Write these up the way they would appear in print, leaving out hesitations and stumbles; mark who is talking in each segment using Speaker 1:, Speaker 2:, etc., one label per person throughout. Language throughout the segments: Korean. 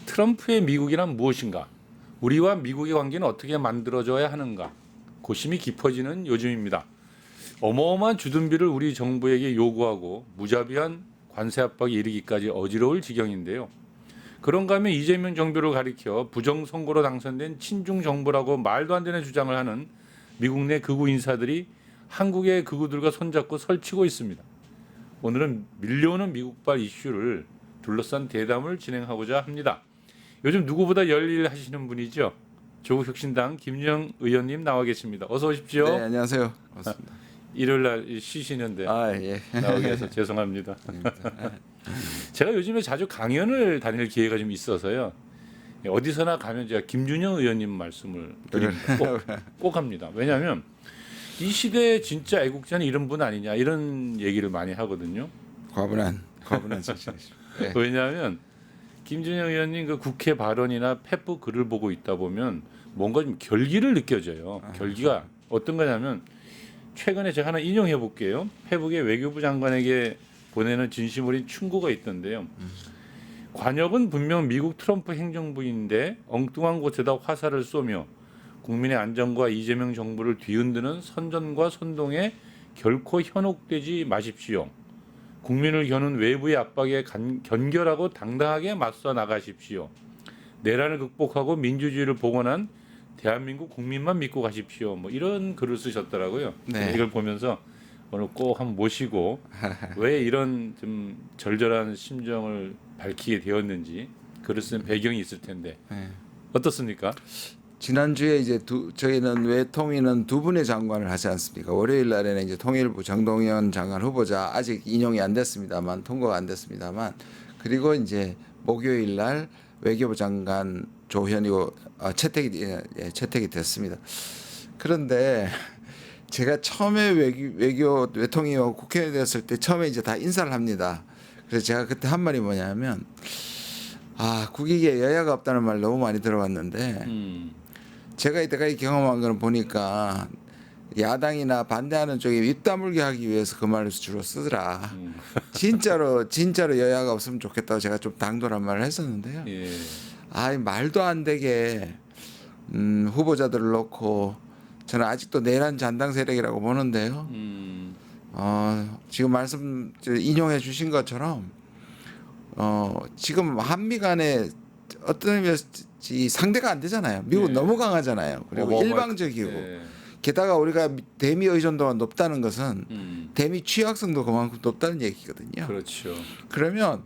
Speaker 1: 트럼프의 미국이란 무엇인가? 우리와 미국의 관계는 어떻게 만들어져야 하는가? 고심이 깊어지는 요즘입니다. 어마어마한 주둔비를 우리 정부에게 요구하고 무자비한 관세 압박에 이르기까지 어지러울 지경인데요. 그런가 하면 이재명 정부를 가리켜 부정선거로 당선된 친중 정부라고 말도 안 되는 주장을 하는 미국 내 극우 인사들이 한국의 극우들과 손잡고 설치고 있습니다. 오늘은 밀려오는 미국발 이슈를 둘러싼 대담을 진행하고자 합니다. 요즘 누구보다 열일하시는 분이죠. 조국혁신당 김유영 의원님 나와 계십니다. 어서 오십시오.
Speaker 2: 네, 안녕하세요. 반갑습니다.
Speaker 1: 일요일 날 쉬시는데
Speaker 2: 예.
Speaker 1: 나오게 해서 죄송합니다. 제가 요즘에 자주 강연을 다닐 기회가 좀 있어서요. 어디서나 가면 제가 김준영 의원님 말씀을 드립니다. 꼭 합니다. 왜냐하면 이 시대에 진짜 애국자는 이런 분 아니냐 이런 얘기를 많이 하거든요.
Speaker 2: 과분한 사실이죠. 네.
Speaker 1: 왜냐하면 김준영 의원님 그 국회 발언이나 페북 글을 보고 있다 보면 뭔가 좀 결기를 느껴져요. 결기가 어떤 거냐면 최근에 제가 하나 인용해 볼게요. 페북에 외교부 장관에게 보내는 진심 어린 충고가 있던데요. 관역은 분명 미국 트럼프 행정부인데 엉뚱한 곳에다 화살을 쏘며 국민의 안전과 이재명 정부를 뒤흔드는 선전과 선동에 결코 현혹되지 마십시오. 국민을 겨눈 외부의 압박에 견결하고 당당하게 맞서 나가십시오. 내란을 극복하고 민주주의를 복원한 대한민국 국민만 믿고 가십시오. 뭐 이런 글을 쓰셨더라고요.
Speaker 2: 네.
Speaker 1: 이걸 보면서 오늘 꼭 한번 모시고 왜 이런 좀 절절한 심정을 밝히게 되었는지 글을 쓴 배경이 있을 텐데
Speaker 2: 네.
Speaker 1: 어떻습니까?
Speaker 2: 지난주에 이제 저희는 외통위는 두 분의 장관을 하지 않습니까? 월요일 날에는 이제 통일부 정동영 장관 후보자 아직 인용이 안 됐습니다만 통과가 안 됐습니다만 그리고 이제 목요일 날 외교부 장관 조현이고 채택이 됐습니다. 그런데 제가 처음에 외통위와 국회에 됐을 때 처음에 이제 다 인사를 합니다. 그래서 제가 그때 한 말이 뭐냐면 국익에 여야가 없다는 말 너무 많이 들어봤는데 제가 이때까지 경험한 걸 보니까 야당이나 반대하는 쪽에 입 다물게 하기 위해서 그 말을 주로 쓰더라. 진짜로 여야가 없으면 좋겠다고 제가 좀 당돌한 말을 했었는데요.
Speaker 1: 예.
Speaker 2: 말도 안 되게 후보자들을 놓고 저는 아직도 내란 잔당 세력이라고 보는데요. 지금 말씀 인용해 주신 것처럼 지금 한미 간에 어떤 의미에서 상대가 안 되잖아요. 미국은
Speaker 1: 네.
Speaker 2: 너무 강하잖아요. 그리고 일방적이고
Speaker 1: 네.
Speaker 2: 게다가 우리가 대미 의존도가 높다는 것은 대미 취약성도 그만큼 높다는 얘기거든요.
Speaker 1: 그렇죠.
Speaker 2: 그러면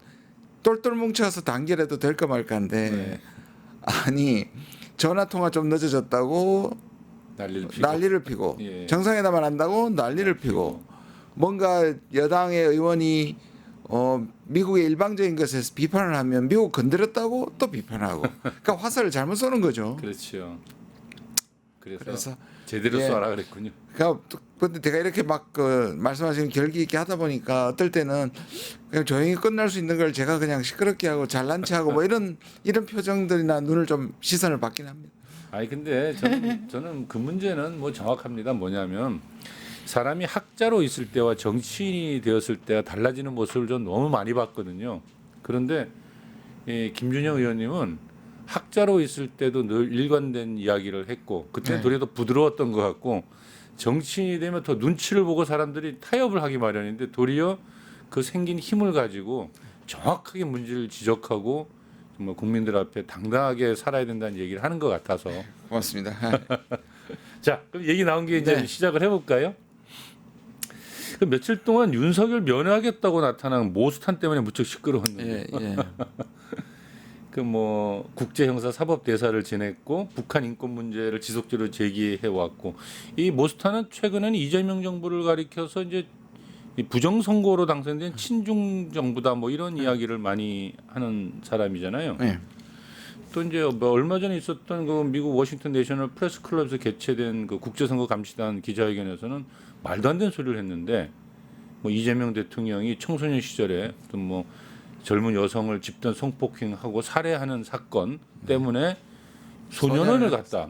Speaker 2: 똘똘 뭉쳐서 단결해도 될까 말까인데
Speaker 1: 네.
Speaker 2: 아니 전화 통화 좀 늦어졌다고
Speaker 1: 난리를
Speaker 2: 피고
Speaker 1: 예.
Speaker 2: 정상회담을 한다고 난리를 피고 뭔가 여당의 의원이 미국의 일방적인 것에서 비판을 하면 미국 건드렸다고 또 비판하고 그러니까 화살을 잘못 쏘는 거죠.
Speaker 1: 그렇죠.
Speaker 2: 그래서
Speaker 1: 제대로
Speaker 2: 예.
Speaker 1: 쏴라 그랬군요.
Speaker 2: 그러니까 근데 제가 이렇게 막 말씀하시는 결기 있게 하다 보니까 어떨 때는 그냥 조용히 끝날 수 있는 걸 제가 그냥 시끄럽게 하고 잘난 체하고 뭐 이런 표정들이나 눈을 좀 시선을 받긴 합니다.
Speaker 1: 아니 근데 저는 그 문제는 뭐 정확합니다. 뭐냐면 사람이 학자로 있을 때와 정치인이 되었을 때가 달라지는 모습을 좀 너무 많이 봤거든요. 그런데 김준영 의원님은 학자로 있을 때도 늘 일관된 이야기를 했고 그때는
Speaker 2: 네.
Speaker 1: 도리어 더 부드러웠던 것 같고 정치인이 되면 더 눈치를 보고 사람들이 타협을 하기 마련인데 도리어 그 생긴 힘을 가지고 정확하게 문제를 지적하고 정말 국민들 앞에 당당하게 살아야 된다는 얘기를 하는 것 같아서
Speaker 2: 고맙습니다.
Speaker 1: 자 그럼 얘기 나온 게 이제
Speaker 2: 네.
Speaker 1: 시작을 해볼까요? 그 며칠 동안 윤석열 면회하겠다고 나타난 모스탄 때문에 무척 시끄러웠는데
Speaker 2: 예.
Speaker 1: 그 뭐 국제 형사 사법 대사를 지냈고 북한 인권 문제를 지속적으로 제기해 왔고 이 모스탄은 최근에는 이재명 정부를 가리켜서 이제 이 부정 선거로 당선된 친중 정부다 뭐 이런 이야기를 많이 하는 사람이잖아요.
Speaker 2: 네.
Speaker 1: 또 이제 뭐 얼마 전에 있었던 그 미국 워싱턴 내셔널 프레스 클럽에서 개최된 그 국제선거 감시단 기자회견에서는 말도 안 되는 소리를 했는데 뭐 이재명 대통령이 청소년 시절에 어떤 뭐 젊은 여성을 집단 성폭행하고 살해하는 사건 때문에 소년원을 갔다.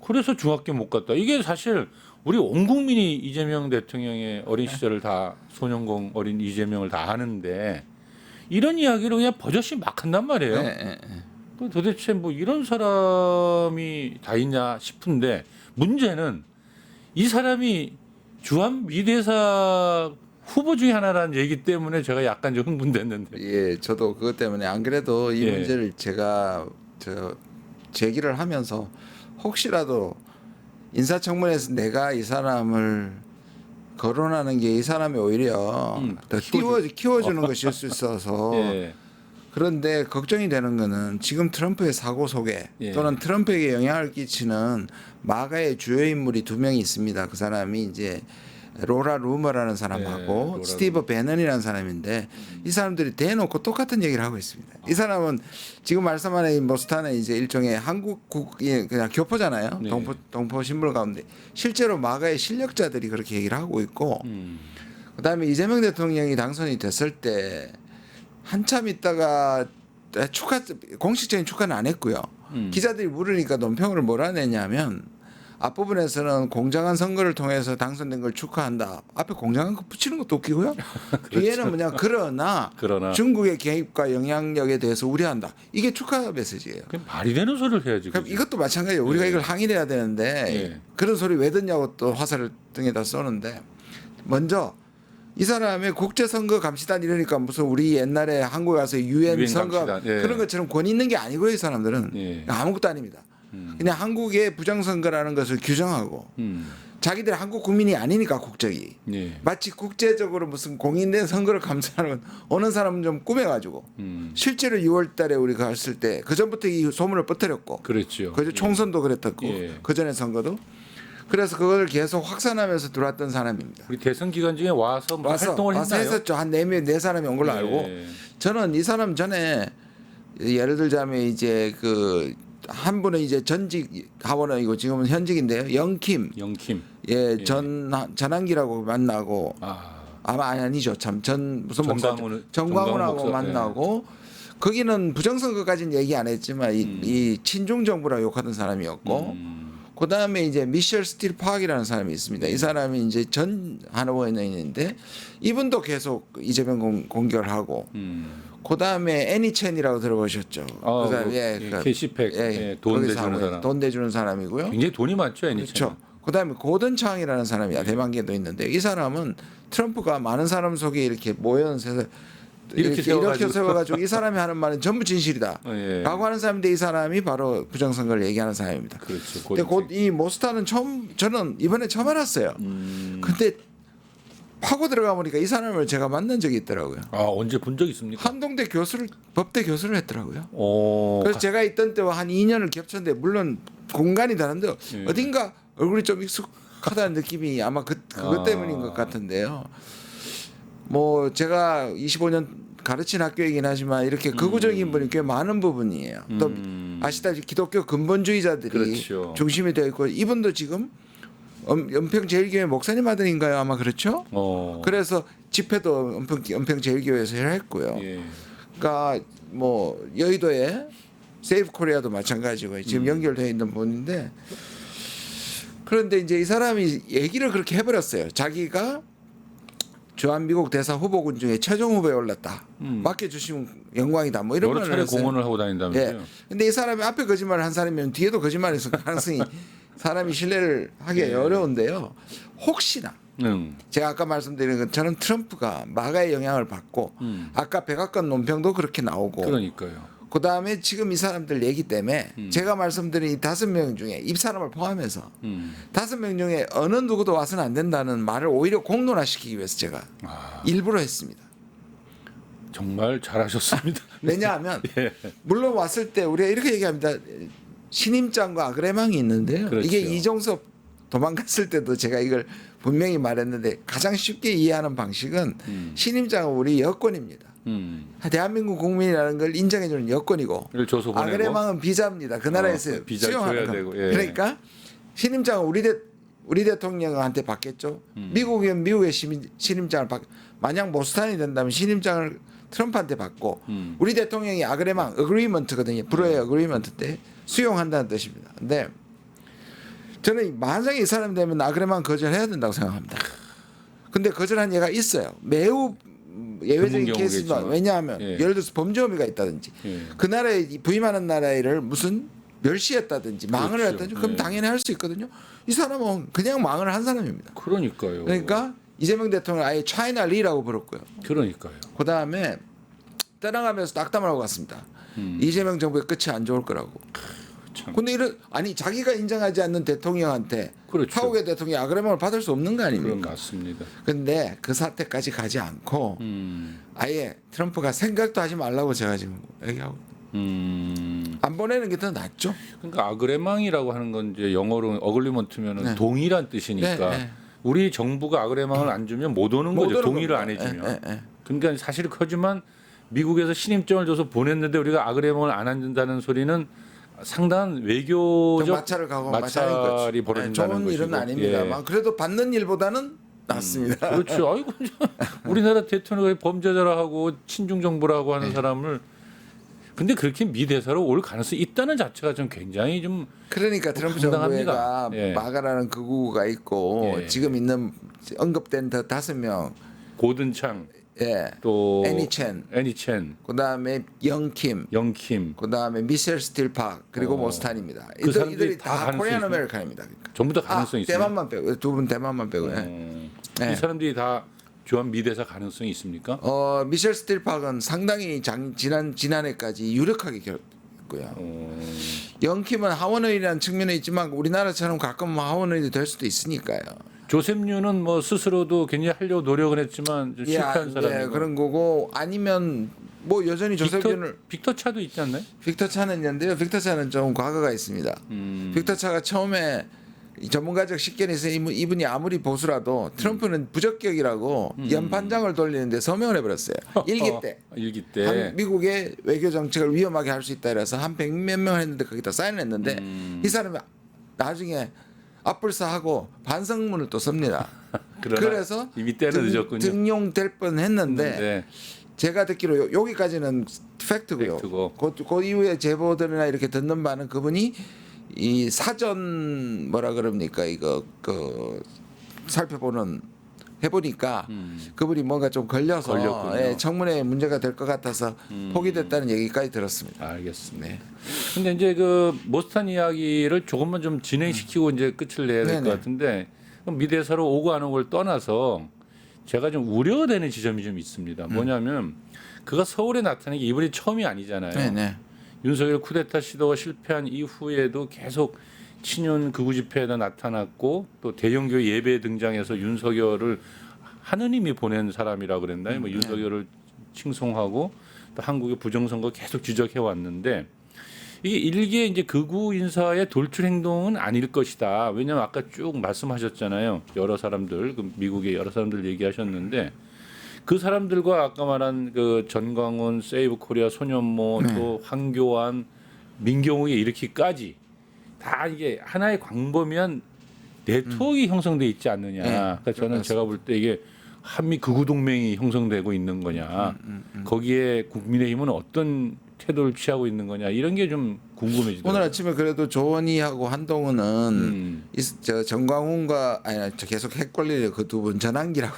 Speaker 1: 그래서 중학교 못 갔다. 이게 사실 우리 온 국민이 이재명 대통령의 어린 시절을 다 소년공 어린 이재명을 다 아는데 이런 이야기를 그냥 버젓이 막 한단 말이에요.
Speaker 2: 네.
Speaker 1: 도대체 뭐 이런 사람이 다 있냐 싶은데 문제는 이 사람이 주한 미대사 후보 중에 하나라는 얘기 때문에 제가 약간 좀 흥분됐는데.
Speaker 2: 예, 저도 그것 때문에 안 그래도 이
Speaker 1: 예.
Speaker 2: 문제를 제가 제기를 하면서 혹시라도 인사청문회에서 내가 이 사람을 거론하는 게 이 사람이 오히려 더 키워주는 것일 수 있어서
Speaker 1: 예.
Speaker 2: 그런데 걱정이 되는 거는 지금 트럼프의 사고 속에
Speaker 1: 예.
Speaker 2: 또는 트럼프에게 영향을 끼치는 마가의 주요 인물이 두 명이 있습니다. 그 사람이 이제 로라 루머라는 사람하고
Speaker 1: 로라
Speaker 2: 스티브 배넌이라는 사람인데 이 사람들이 대놓고 똑같은 얘기를 하고 있습니다. 이 사람은 지금 말씀하는 이 모스타는 이제 일종의 한국국의 그냥 교포잖아요.
Speaker 1: 네.
Speaker 2: 동포 신분 가운데 실제로 마가의 실력자들이 그렇게 얘기를 하고 있고 그다음에 이재명 대통령이 당선이 됐을 때 한참 있다가 공식적인 축하는 안 했고요. 기자들이 물으니까 논평을 뭐라 냈냐면 앞부분에서는 공정한 선거를 통해서 당선된 걸 축하한다. 앞에 공정한 거 붙이는 것도 웃기고요. 뒤에는 뭐냐
Speaker 1: 그러나
Speaker 2: 중국의 개입과 영향력에 대해서 우려한다. 이게 축하 메시지예요.
Speaker 1: 그럼 말이 되는 소리를 해야지.
Speaker 2: 그럼
Speaker 1: 그죠?
Speaker 2: 이것도 마찬가지예요. 우리가
Speaker 1: 예.
Speaker 2: 이걸 항의해야 되는데
Speaker 1: 예.
Speaker 2: 그런 소리 왜 듣냐고 또 화살을 등에다 쏘는데 먼저 이 사람의 국제선거감시단 이러니까 무슨 우리 옛날에 한국에 가서 유엔 선거
Speaker 1: 감시단. 예.
Speaker 2: 그런 것처럼 권위 있는 게 아니고요. 이 사람들은
Speaker 1: 예.
Speaker 2: 아무것도 아닙니다. 그냥 한국의 부정선거라는 것을 규정하고 자기들 한국 국민이 아니니까 국적이
Speaker 1: 예.
Speaker 2: 마치 국제적으로 무슨 공인된 선거를 감사하는 어느 사람은 좀 꾸며가지고 실제로 6월달에 우리가 갔을 때 그 전부터 이 소문을 퍼뜨렸고
Speaker 1: 그렇죠.
Speaker 2: 그저 총선도 그랬었고
Speaker 1: 예.
Speaker 2: 그 전에 선거도 그래서 그걸 계속 확산하면서 들어왔던 사람입니다.
Speaker 1: 우리 대선 기간 중에 와서 뭐 활동을
Speaker 2: 와서
Speaker 1: 했나요?
Speaker 2: 했었죠. 한 네 사람이 온 걸로
Speaker 1: 예.
Speaker 2: 알고 저는 이 사람 전에 예를 들자면 이제 그 한 분은 이제 전직 하원의이고 지금은 현직인데요. 영킴
Speaker 1: 영킴.
Speaker 2: 전한기라고 만나고 아마 아니죠. 참 전 무슨
Speaker 1: 정광훈
Speaker 2: 정광훈하고
Speaker 1: 목사.
Speaker 2: 만나고 거기는 부정선거까지는 얘기 안 했지만 이 친중 정부라 욕하던 사람이었고 그다음에 이제 미셸 스틸 파악이라는 사람이 있습니다. 이 사람이 이제 전 하원의원인데 이분도 계속 이재명 공격을 하고 그다음에 애니 첸이라고 들어보셨죠?
Speaker 1: 아,
Speaker 2: 그다음에
Speaker 1: 캐시팩 돈
Speaker 2: 거기서
Speaker 1: 대주는
Speaker 2: 하고요.
Speaker 1: 사람.
Speaker 2: 돈 대주는 사람이고요.
Speaker 1: 굉장히 돈이 많죠, 애니처럼.
Speaker 2: 그렇죠. 그다음에 고든 창이라는 사람이 대만계도 있는데 이 사람은 트럼프가 많은 사람 속에 이렇게 모여서 이렇게 세워가지고 이 사람이 하는 말은 전부 진실이다.
Speaker 1: 예.
Speaker 2: 라고 하는 사람인데 이 사람이 바로 부정선거를 얘기하는 사람입니다.
Speaker 1: 그렇죠.
Speaker 2: 근데 곧 이 모스타는 저는 이번에 처음 알았어요. 근데 파고 들어가 보니까 이 사람을 제가 만난 적이 있더라고요.
Speaker 1: 아, 언제 본 적 있습니까?
Speaker 2: 한동대 법대 교수를 했더라고요.
Speaker 1: 오.
Speaker 2: 그래서 제가 있던 때와 한 2년을 겹쳤는데 물론 공간이 다른데
Speaker 1: 예.
Speaker 2: 어딘가 얼굴이 좀 익숙하다는 느낌이 아마 그것 때문인 것 같은데요. 뭐 제가 25년 가르친 학교이긴 하지만 이렇게 극우적인 분이 꽤 많은 부분이에요. 또 아시다시피 기독교 근본주의자들이
Speaker 1: 그렇죠.
Speaker 2: 중심이 되어 있고 이분도 지금 연평제일교회 목사님 아들인가요? 아마 그렇죠. 그래서 집회도 연평제일교회에서 했고요.
Speaker 1: 예.
Speaker 2: 그러니까 뭐 여의도에 세이브 코리아도 마찬가지고 지금 연결되어 있는 분인데 그런데 이제 이 사람이 얘기를 그렇게 해버렸어요. 자기가 주한미국 대사 후보군 중에 최종 후보에 올랐다. 맡겨주시면 영광이다. 뭐 이런
Speaker 1: 여러
Speaker 2: 말을
Speaker 1: 차례
Speaker 2: 했어요.
Speaker 1: 공헌을 하고 다닌다면서요?
Speaker 2: 예. 근데 이 사람이 앞에 거짓말을 한 사람이면 뒤에도 거짓말을 했을 가능성이 사람이 신뢰를 하기
Speaker 1: 예.
Speaker 2: 어려운데요. 혹시나 제가 아까 말씀드린 것처럼 트럼프가 마가의 영향을 받고 아까 백악관 논평도 그렇게 나오고
Speaker 1: 그러니까요.
Speaker 2: 그다음에 지금 이 사람들 얘기 때문에 제가 말씀드린 이 5명 중에 이 사람을 포함해서 5명 중에 어느 누구도 와서는 안 된다는 말을 오히려 공론화시키기 위해서 제가 일부러 했습니다.
Speaker 1: 정말 잘하셨습니다.
Speaker 2: 왜냐하면
Speaker 1: 예.
Speaker 2: 물론 왔을 때 우리가 이렇게 얘기합니다. 신임장과 아그레망이 있는데요.
Speaker 1: 그렇죠.
Speaker 2: 이게 이종섭 도망갔을 때도 제가 이걸 분명히 말했는데 가장 쉽게 이해하는 방식은 신임장은 우리 여권입니다. 대한민국 국민이라는 걸 인정해주는 여권이고
Speaker 1: 이걸 줘서 보내고
Speaker 2: 아그레망은 비자입니다. 그 나라에서
Speaker 1: 비자
Speaker 2: 수용하는
Speaker 1: 줘야
Speaker 2: 거.
Speaker 1: 되고, 예.
Speaker 2: 그러니까 신임장은 우리 대통령한테 받겠죠. 미국이면 미국의 신임장을 만약 모스탄이 된다면 신임장을 트럼프한테 받고 우리 대통령이 아그레망 어그리먼트거든요. 불어의 어그리먼트 때 수용한다는 뜻입니다. 근데 저는 만약에 이 사람 되면 아그레망 거절해야 된다고 생각합니다. 근데 거절한 예가 있어요. 매우 예외적인
Speaker 1: 드문
Speaker 2: 케이스지만
Speaker 1: 경우겠지만.
Speaker 2: 왜냐하면
Speaker 1: 예.
Speaker 2: 예를 들어서 범죄 혐의가 있다든지
Speaker 1: 예.
Speaker 2: 그 나라에 부임하는 나라를 무슨 멸시했다든지 망을
Speaker 1: 그렇죠.
Speaker 2: 했다든지 그럼
Speaker 1: 예.
Speaker 2: 당연히 할 수 있거든요. 이 사람은 그냥 망을 한 사람입니다.
Speaker 1: 그러니까요.
Speaker 2: 그러니까 이재명 대통령 아예 차이나 리라고 부르고요.
Speaker 1: 그러니까요.
Speaker 2: 그 다음에 떠나가면서 낙담을 하고 갔습니다. 이재명 정부의 끝이 안 좋을 거라고.
Speaker 1: 참.
Speaker 2: 근데 이런 아니 자기가 인정하지 않는 대통령한테
Speaker 1: 그렇죠.
Speaker 2: 한국의 대통령이 아그레망을 받을 수 없는 거
Speaker 1: 그럼
Speaker 2: 아닙니까?
Speaker 1: 맞습니다.
Speaker 2: 근데 그 사태까지 가지 않고 아예 트럼프가 생각도 하지 말라고 제가 지금 얘기하고 안 보내는 게 더 낫죠.
Speaker 1: 그러니까 아그레망이라고 하는 건 이제 영어로 어글리먼트면은
Speaker 2: 네.
Speaker 1: 동의란 뜻이니까
Speaker 2: 네, 네.
Speaker 1: 우리 정부가 아그레망을 안 주면 못 오는
Speaker 2: 못
Speaker 1: 거죠.
Speaker 2: 오는
Speaker 1: 동의를
Speaker 2: 겁니다.
Speaker 1: 안 해주면.
Speaker 2: 예.
Speaker 1: 그러니까 사실 하지만 미국에서 신임증을 줘서 보냈는데 우리가 아그레망을 안 한다는 소리는 상당한
Speaker 2: 좀
Speaker 1: 외교적
Speaker 2: 마찰을 가고
Speaker 1: 마찰이 벌어진다는
Speaker 2: 좋은
Speaker 1: 것이고.
Speaker 2: 일은 아닙니다만
Speaker 1: 예.
Speaker 2: 그래도 받는 일보다는 낫습니다.
Speaker 1: 그렇죠. 아이고 우리나라 대통령이 범죄자라 하고 친중 정부라고 하는 사람을 근데 그렇게 미 대사로 올 가능성이 있다는 자체가 좀 굉장히 좀
Speaker 2: 그러니까 트럼프
Speaker 1: 황당합니다.
Speaker 2: 정부가
Speaker 1: 예.
Speaker 2: 마가라는 극우가 있고
Speaker 1: 예.
Speaker 2: 지금 있는 언급된 더 5명
Speaker 1: 고든창
Speaker 2: 예.
Speaker 1: 또
Speaker 2: 애니 첸 그다음에 영킴
Speaker 1: 영킴
Speaker 2: 그다음에 미셸 스틸팍 그리고 모스탄입니다.
Speaker 1: 그 사람들이
Speaker 2: 이들이
Speaker 1: 다
Speaker 2: 다
Speaker 1: 가능성이
Speaker 2: 코리안
Speaker 1: 있어요?
Speaker 2: 아메리칸입니다. 그러니까.
Speaker 1: 전부 다 가능성이 있어요.
Speaker 2: 대만만 빼고 두 분 대만만 빼고. 예.
Speaker 1: 이 사람들이 다 조한 미대사 가능성이 있습니까?
Speaker 2: 미셸 스틸팍은 상당히 지난해까지 유력하게 결했고요. 영킴은 하원의원이라는 측면에 있지만 우리나라처럼 가끔 하원의원이 될 수도 있으니까요.
Speaker 1: 조셉류는 뭐 스스로도 굉장히 하려고 노력은 했지만 좀 실패한
Speaker 2: 예,
Speaker 1: 사람이고
Speaker 2: 그런 거고 아니면 뭐 여전히 조셉준을
Speaker 1: 빅터 차도 있지 않나요?
Speaker 2: 빅터 차는 있는데요. 빅터 차는 좀 과거가 있습니다. 빅터 차가 처음에 이 전문가적 식견이 있어 이분이 아무리 보수라도 트럼프는 부적격이라고 연판장을 돌리는데 서명을 해버렸어요. 일기 때.
Speaker 1: 일기 때.
Speaker 2: 미국의 외교 정책을 위험하게 할 수 있다 이래서 한 100몇 명 했는데 거기다 사인을 했는데 이 사람이 나중에 앞불사하고 반성문을 또 씁니다. 그래서
Speaker 1: 이미 때는 늦었군요.
Speaker 2: 등용될 뻔했는데
Speaker 1: 네.
Speaker 2: 제가 듣기로 여기까지는 팩트고요.
Speaker 1: 팩트고.
Speaker 2: 그 이후에 제보들이나 이렇게 듣는 바는 그분이 이 사전 뭐라 그럽니까 이거 그 살펴보는 해보니까 그분이 뭔가 좀 걸려서
Speaker 1: 걸렸군요.
Speaker 2: 예, 청문회에 문제가 될 것 같아서 포기됐다는 얘기까지 들었습니다.
Speaker 1: 알겠습니다.
Speaker 2: 네.
Speaker 1: 근데 이제 그 모스탄 이야기를 조금만 좀 진행시키고 이제 끝을 내야 될 것
Speaker 2: 네네.
Speaker 1: 같은데 그럼 미대사로 오고 안 오고를 떠나서 제가 좀 우려되는 지점이 좀 있습니다. 뭐냐면 그가 서울에 나타나는 게 이번이 처음이 아니잖아요.
Speaker 2: 네네.
Speaker 1: 윤석열 쿠데타 시도가 실패한 이후에도 계속 친윤 극우 집회에다 나타났고 또 대형교회 예배에 등장해서 윤석열을 하느님이 보낸 사람이라 그랬나요? 뭐 윤석열을 칭송하고 또 한국의 부정선거 계속 지적해 왔는데 이게 일개 이제 극우 인사의 돌출 행동은 아닐 것이다. 왜냐하면 아까 쭉 말씀하셨잖아요. 여러 사람들, 그 미국의 여러 사람들 얘기하셨는데 그 사람들과 아까 말한 그 전광훈, 세이브 코리아, 소년모, 또 황교안, 민경욱에 이렇게까지 다 이게 하나의 광범위한 네트워크가 형성돼 있지 않느냐. 그러니까 저는 제가 볼 때 이게 한미 극우 동맹이 형성되고 있는 거냐. 거기에 국민의힘은 어떤 태도를 취하고 있는 거냐. 이런 게 좀 궁금해지더라고요.
Speaker 2: 오늘 아침에 그래도 조원희하고 한동훈은 저 정광훈과 아니 저 계속 핵 권리를 그 두 분 전환기라고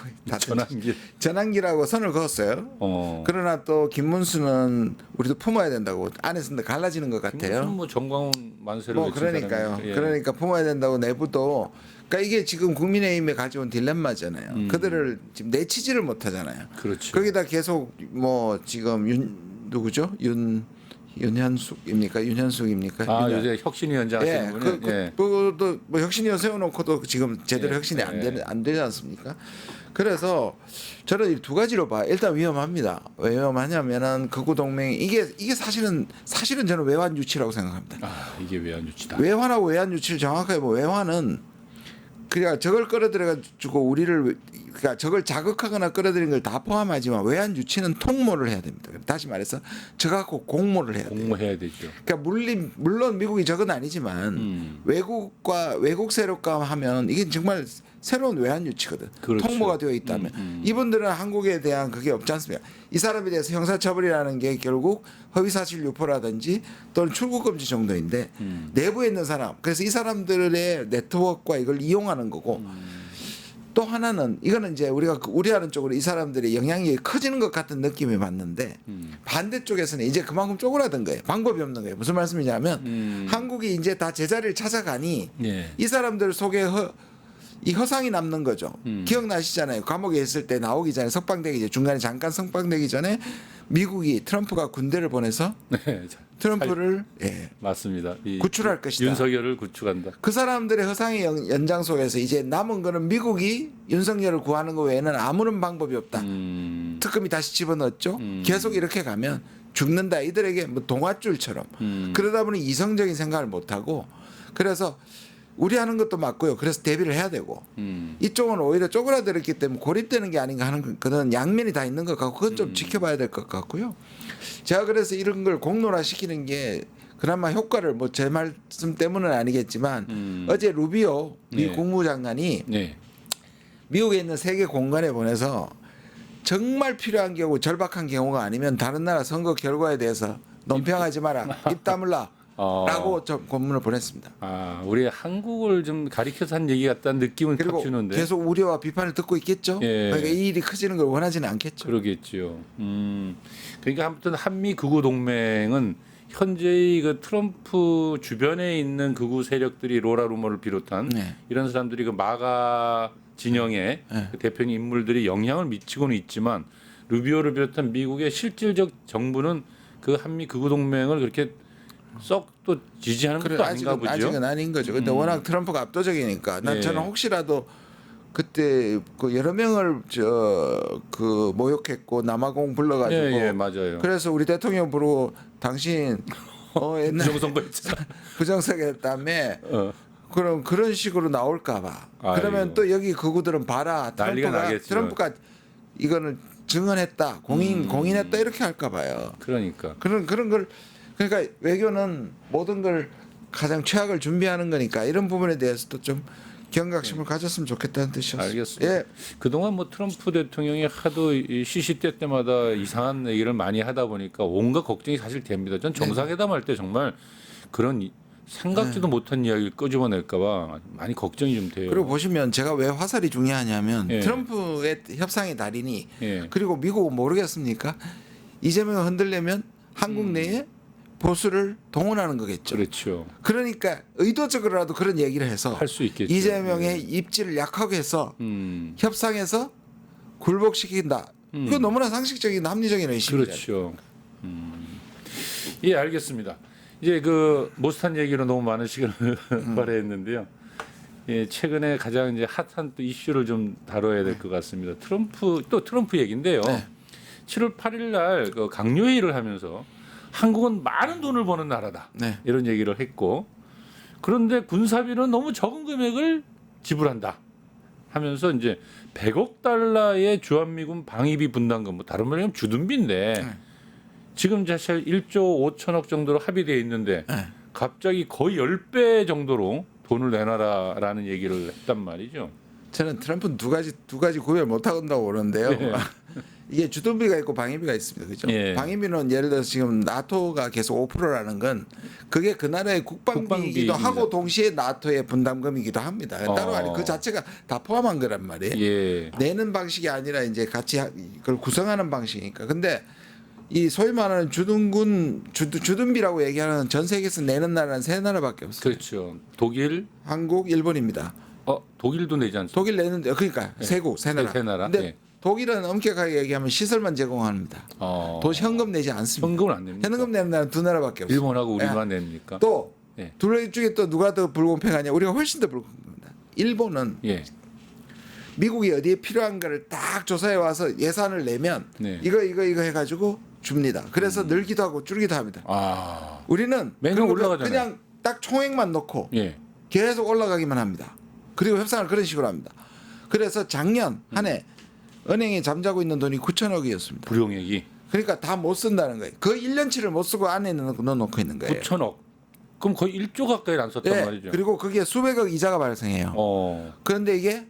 Speaker 2: 전환기라고 선을 그었어요. 그러나 또 김문수는 우리도 품어야 된다고 안에서 갈라지는 것 같아요.
Speaker 1: 뭐 정광훈 만세를
Speaker 2: 뭐
Speaker 1: 외친
Speaker 2: 그러니까요.
Speaker 1: 사람이니까. 예.
Speaker 2: 그러니까 품어야 된다고 내부도 그러니까 이게 지금 국민의힘에 가져온 딜레마잖아요. 그들을 지금 내치지를 못하잖아요.
Speaker 1: 그렇죠.
Speaker 2: 거기다 계속 뭐 지금 누구죠? 윤현숙입니까? 윤현숙입니까?
Speaker 1: 아 요새 혁신위원장
Speaker 2: 예,
Speaker 1: 하시는 분이
Speaker 2: 그것도 뭐 혁신위원 세워놓고도 지금 제대로
Speaker 1: 예,
Speaker 2: 혁신이
Speaker 1: 예.
Speaker 2: 안 되지 않습니까? 그래서 저는 이 두 가지로 봐. 일단 위험합니다. 왜 위험하냐면은 극우 동맹 이게 사실은 저는 외환 유치라고 생각합니다.
Speaker 1: 아 이게 외환 유치다.
Speaker 2: 외환하고 외환 유치를 정확하게 보면 외환은 그러니까 저걸 끌어들여 가지고 우리를 그러니까 저걸 자극하거나 끌어들이는 걸 다 포함하지만 외환 유치는 통모를 해야 됩니다. 다시 말해서 저 갖고 공모를 해야 돼요.
Speaker 1: 공모해야 되죠.
Speaker 2: 그러니까 물론 미국이 저건 아니지만 외국 세력과 하면 이게 정말 새로운 외환 유치거든.
Speaker 1: 그렇죠.
Speaker 2: 통모가 되어 있다면 이분들은 한국에 대한 그게 없지 않습니까? 이 사람에 대해서 형사처벌이라는 게 결국 허위사실 유포라든지 또는 출국금지 정도인데 내부에 있는 사람 그래서 이 사람들의 네트워크와 이걸 이용하는 거고 또 하나는 이거는 이제 우리가 우려하는 쪽으로 이 사람들의 영향력이 커지는 것 같은 느낌이 받는데 반대쪽에서는 이제 그만큼 쪼그라든 거예요. 방법이 없는 거예요. 무슨 말씀이냐면 한국이 이제 다 제자리를 찾아가니
Speaker 1: 예.
Speaker 2: 이 사람들 속에 이 허상이 남는 거죠. 기억나시잖아요. 감옥에 있을 때 나오기 전에 석방되기 전에 중간에 잠깐 석방되기 전에 미국이 트럼프가 군대를 보내서
Speaker 1: 네,
Speaker 2: 트럼프를 예,
Speaker 1: 맞습니다.
Speaker 2: 구출할 것이다.
Speaker 1: 윤석열을 구출한다.
Speaker 2: 그 사람들의 허상의 연장 속에서 이제 남은 거는 미국이 윤석열을 구하는 거 외에는 아무런 방법이 없다. 특검이 다시 집어넣었죠. 계속 이렇게 가면 죽는다. 이들에게 뭐 동화줄처럼. 그러다 보니 이성적인 생각을 못하고 그래서 우려하는 것도 맞고요. 그래서 대비를 해야 되고 이쪽은 오히려 쪼그라들었기 때문에 고립되는 게 아닌가 하는 그런 양면이 다 있는 것 같고 그건 좀 지켜봐야 될 것 같고요. 제가 그래서 이런 걸 공론화시키는 게 그나마 효과를 뭐 제 말씀 때문은 아니겠지만 어제 루비오 미
Speaker 1: 네.
Speaker 2: 국무장관이
Speaker 1: 네.
Speaker 2: 미국에 있는 세계 공관에 보내서 정말 필요한 경우 절박한 경우가 아니면 다른 나라 선거 결과에 대해서 논평하지 마라. 입 다물라. 라고 좀 공문을 보냈습니다.
Speaker 1: 아, 우리 한국을 좀 가리켜서 한 얘기 같다는 느낌은 탁
Speaker 2: 그리고
Speaker 1: 주는데.
Speaker 2: 계속 우려와 비판을 듣고 있겠죠.
Speaker 1: 예.
Speaker 2: 그러니까 이 일이 커지는 걸 원하지는 않겠죠.
Speaker 1: 그러겠지요. 그러니까 아무튼 한미 극우 동맹은 현재의 그 트럼프 주변에 있는 극우 세력들이 로라 루머를 비롯한
Speaker 2: 네.
Speaker 1: 이런 사람들이 그 마가 진영의
Speaker 2: 네.
Speaker 1: 그 대표님 인물들이 영향을 미치고는 있지만 루비오를 비롯한 미국의 실질적 정부는 그 한미 극우 동맹을 그렇게 썩 또 지지하는 것도 아닌가 보죠.
Speaker 2: 아직은 아닌 거죠. 근데 워낙 트럼프가 압도적이니까 난
Speaker 1: 예.
Speaker 2: 저는 혹시라도 그때 그 여러 명을 그 모욕했고 남아공 불러가지고
Speaker 1: 예, 예, 맞아요.
Speaker 2: 그래서 우리 대통령 부르고 당신 옛날
Speaker 1: 부정선거했잖아.
Speaker 2: 부정선거했다며 그런 식으로 나올까봐. 그러면
Speaker 1: 아이고.
Speaker 2: 또 여기 그구들은 봐라.
Speaker 1: 난리가 나겠죠.
Speaker 2: 트럼프가 이거는 증언했다, 공인했다 이렇게 할까봐요.
Speaker 1: 그러니까.
Speaker 2: 그런 걸 그러니까 외교는 모든 걸 가장 최악을 준비하는 거니까 이런 부분에 대해서도 좀 경각심을 가졌으면 좋겠다는 뜻이었어요.
Speaker 1: 알겠습니다.
Speaker 2: 예.
Speaker 1: 그동안 뭐 트럼프 대통령이 하도 이 시시때 때마다 이상한 얘기를 많이 하다 보니까 온갖 걱정이 사실 됩니다. 전 정상회담 할 때 정말 그런 생각지도 못한 이야기를 끄집어낼까봐 많이 걱정이 좀 돼요.
Speaker 2: 그리고 보시면 제가 왜 화살이 중요하냐면
Speaker 1: 예.
Speaker 2: 트럼프의 협상의 달인이
Speaker 1: 예.
Speaker 2: 그리고 미국은 모르겠습니까? 이재명을 흔들려면 한국 내에 보수를 동원하는 거겠죠.
Speaker 1: 그렇죠.
Speaker 2: 그러니까 의도적으로라도 그런 얘기를 해서
Speaker 1: 할 수 있겠죠.
Speaker 2: 이재명의 입지를 약하게 해서 협상에서 굴복시킨다. 그건 너무나 상식적인 합리적인 의심이죠.
Speaker 1: 그렇죠. 예, 알겠습니다. 이제 그 모스탄 얘기로 너무 많은 시간을 발휘했는데요. 예, 최근에 가장 이제 핫한 또 이슈를 좀 다뤄야 될 것 같습니다. 트럼프 얘기인데요.
Speaker 2: 네.
Speaker 1: 7월 8일 날 그 강요회의를 하면서 한국은 많은 돈을 버는 나라다.
Speaker 2: 네.
Speaker 1: 이런 얘기를 했고 그런데 군사비는 너무 적은 금액을 지불한다 하면서 이제 100억 달러의 주한미군 방위비 분담금 뭐 다른 말로 하면 주둔비인데 지금 사실 1조 5천억 정도로 합의되어 있는데
Speaker 2: 네.
Speaker 1: 갑자기 거의 10배 정도로 돈을 내놔라라는 얘기를 했단 말이죠.
Speaker 2: 저는 트럼프는 두 가지 구별 못 한다고 보는데요.
Speaker 1: 네.
Speaker 2: 이게 주둔비가 있고 방위비가 있습니다. 그죠?
Speaker 1: 예.
Speaker 2: 방위비는 예를 들어서 지금 나토가 계속 5%라는 건 그게 그 나라의 국방비이기도
Speaker 1: 국방비입니다.
Speaker 2: 하고 동시에 나토의 분담금이기도 합니다. 따로 아니 그 자체가 다 포함한 거란 말이에요.
Speaker 1: 예.
Speaker 2: 내는 방식이 아니라 이제 같이 그걸 구성하는 방식이니까. 근데 이 소위 말하는 주둔비라고 얘기하는 전 세계에서 내는 나라는 세 나라밖에 없어요.
Speaker 1: 그렇죠. 독일,
Speaker 2: 한국, 일본입니다.
Speaker 1: 독일도 내지 않습니까?
Speaker 2: 독일 내는데 그러니까 세국 세 나라.
Speaker 1: 세 나라.
Speaker 2: 근데
Speaker 1: 예.
Speaker 2: 독일은 엄격하게 얘기하면 시설만 제공합니다. 도시 현금 내지 않습니다.
Speaker 1: 현금을 안 냅니까?
Speaker 2: 현금 내는 나라는 두 나라밖에 없어요.
Speaker 1: 일본하고 우리만 냅니까?
Speaker 2: 또
Speaker 1: 예.
Speaker 2: 둘 중에 또 누가 더 불공평하냐? 우리가 훨씬 더 불공평합니다. 일본은
Speaker 1: 예.
Speaker 2: 미국이 어디에 필요한가를 딱 조사해 와서 예산을 내면
Speaker 1: 네.
Speaker 2: 이거 해가지고 줍니다. 그래서 늘기도 하고 줄기도 합니다. 우리는
Speaker 1: 매년
Speaker 2: 그런 거
Speaker 1: 올라가잖아요.
Speaker 2: 그냥 딱 총액만 넣고
Speaker 1: 예.
Speaker 2: 계속 올라가기만 합니다. 그리고 협상을 그런 식으로 합니다. 그래서 작년 한 해 은행에 잠자고 있는 돈이 9천억이었습니다.
Speaker 1: 불용액이
Speaker 2: 그러니까 다 못 쓴다는 거예요. 그 1년치를 못 쓰고 안에 넣어놓고 있는 거예요.
Speaker 1: 9천억. 그럼 거의 1조 가까이 안 썼단
Speaker 2: 예,
Speaker 1: 말이죠.
Speaker 2: 그리고 그게 수백억 이자가 발생해요. 그런데 이게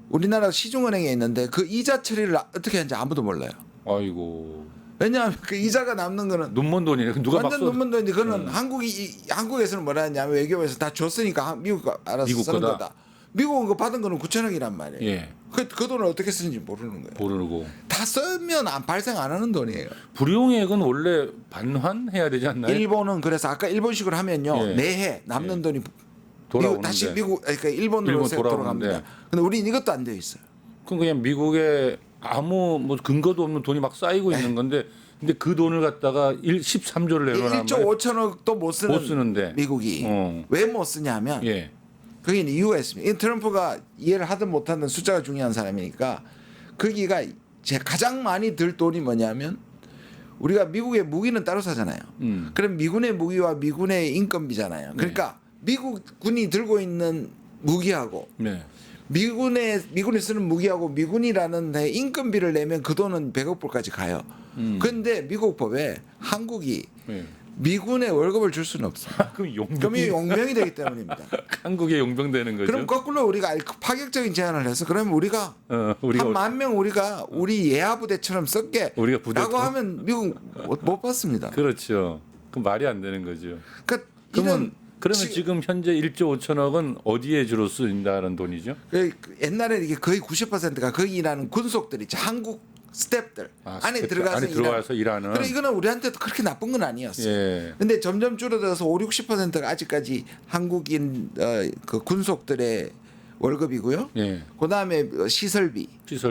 Speaker 2: 우리나라 시중은행에 있는데 그 이자 처리를 어떻게 하는지 아무도 몰라요.
Speaker 1: 아이고.
Speaker 2: 왜냐하면 그 이자가 남는 거는
Speaker 1: 눈먼 돈이네. 누가 막
Speaker 2: 완전
Speaker 1: 써?
Speaker 2: 눈먼 돈인데 그거는 한국에서는 뭐라 하냐면 외교부에서 다 줬으니까 미국 알아서
Speaker 1: 미국
Speaker 2: 쓰는
Speaker 1: 거다.
Speaker 2: 거다. 미국은 그 받은 거는 9천억이란 말이에요.
Speaker 1: 예.
Speaker 2: 그 돈을 어떻게 쓰는지 모르는 거예요.
Speaker 1: 모르고
Speaker 2: 다 쓰면 발생 안 하는 돈이에요.
Speaker 1: 불용액은 원래 반환해야 되지 않나요?
Speaker 2: 일본은 그래서 아까 일본식으로 하면요.
Speaker 1: 예.
Speaker 2: 매해 남는
Speaker 1: 예.
Speaker 2: 돈이
Speaker 1: 돌아오는데.
Speaker 2: 다시 그러니까 일본으로
Speaker 1: 일본 돌아오는데.
Speaker 2: 돌아갑니다. 근데 우리는 이것도 안 되어 있어요.
Speaker 1: 그럼 그냥 미국에 아무 뭐 근거도 없는 돈이 막 쌓이고 있는 건데 근데 그 돈을 갖다가 13조를 내놓으면
Speaker 2: 1조 5천억도 못
Speaker 1: 쓰는데
Speaker 2: 미국이
Speaker 1: 어.
Speaker 2: 왜 못 쓰냐면
Speaker 1: 예.
Speaker 2: 그게 이유가 있습니다. 이 트럼프가 이해를 하든 못하든 숫자가 중요한 사람이니까 거기가 가장 많이 들 돈이 뭐냐면 우리가 미국의 무기는 따로 사잖아요. 그럼 미군의 무기와 미군의 인건비잖아요. 그러니까 미국 군이 들고 있는 무기하고
Speaker 1: 네.
Speaker 2: 미군이 쓰는 무기하고 미군이라는 데 인건비를 내면 그 돈은 100억 불까지 가요. 그런데 미국 법에 한국이
Speaker 1: 예.
Speaker 2: 미군의 월급을 줄 수는 없어요.
Speaker 1: 그럼
Speaker 2: 그럼 이 용병이 되기 때문입니다.
Speaker 1: 한국에 용병 되는 거죠.
Speaker 2: 그럼 거꾸로 우리가 파격적인 제안을 해서 그러면 우리가
Speaker 1: 우리가
Speaker 2: 한 10,000명 우리가 우리 예하부대처럼 썩게
Speaker 1: 우리가 부대
Speaker 2: 라고 하면 미국 못 받습니다.
Speaker 1: 그렇죠. 그럼 말이 안 되는 거죠.
Speaker 2: 그러니까
Speaker 1: 그러면 지금 현재 1조 5천억은 어디에 주로 쓰인다는 돈이죠?
Speaker 2: 옛날에 이게 거의 90%가 거기 일하는 군속들이 있죠. 한국 스태프들 안에 들어가서
Speaker 1: 일하는.
Speaker 2: 그래 이거는 우리한테도 그렇게 나쁜 건 아니었어요.
Speaker 1: 예.
Speaker 2: 근데 점점 줄어들어서 60%가 아직까지 한국인 그 군속들의 월급이고요.
Speaker 1: 예.
Speaker 2: 그다음에 시설비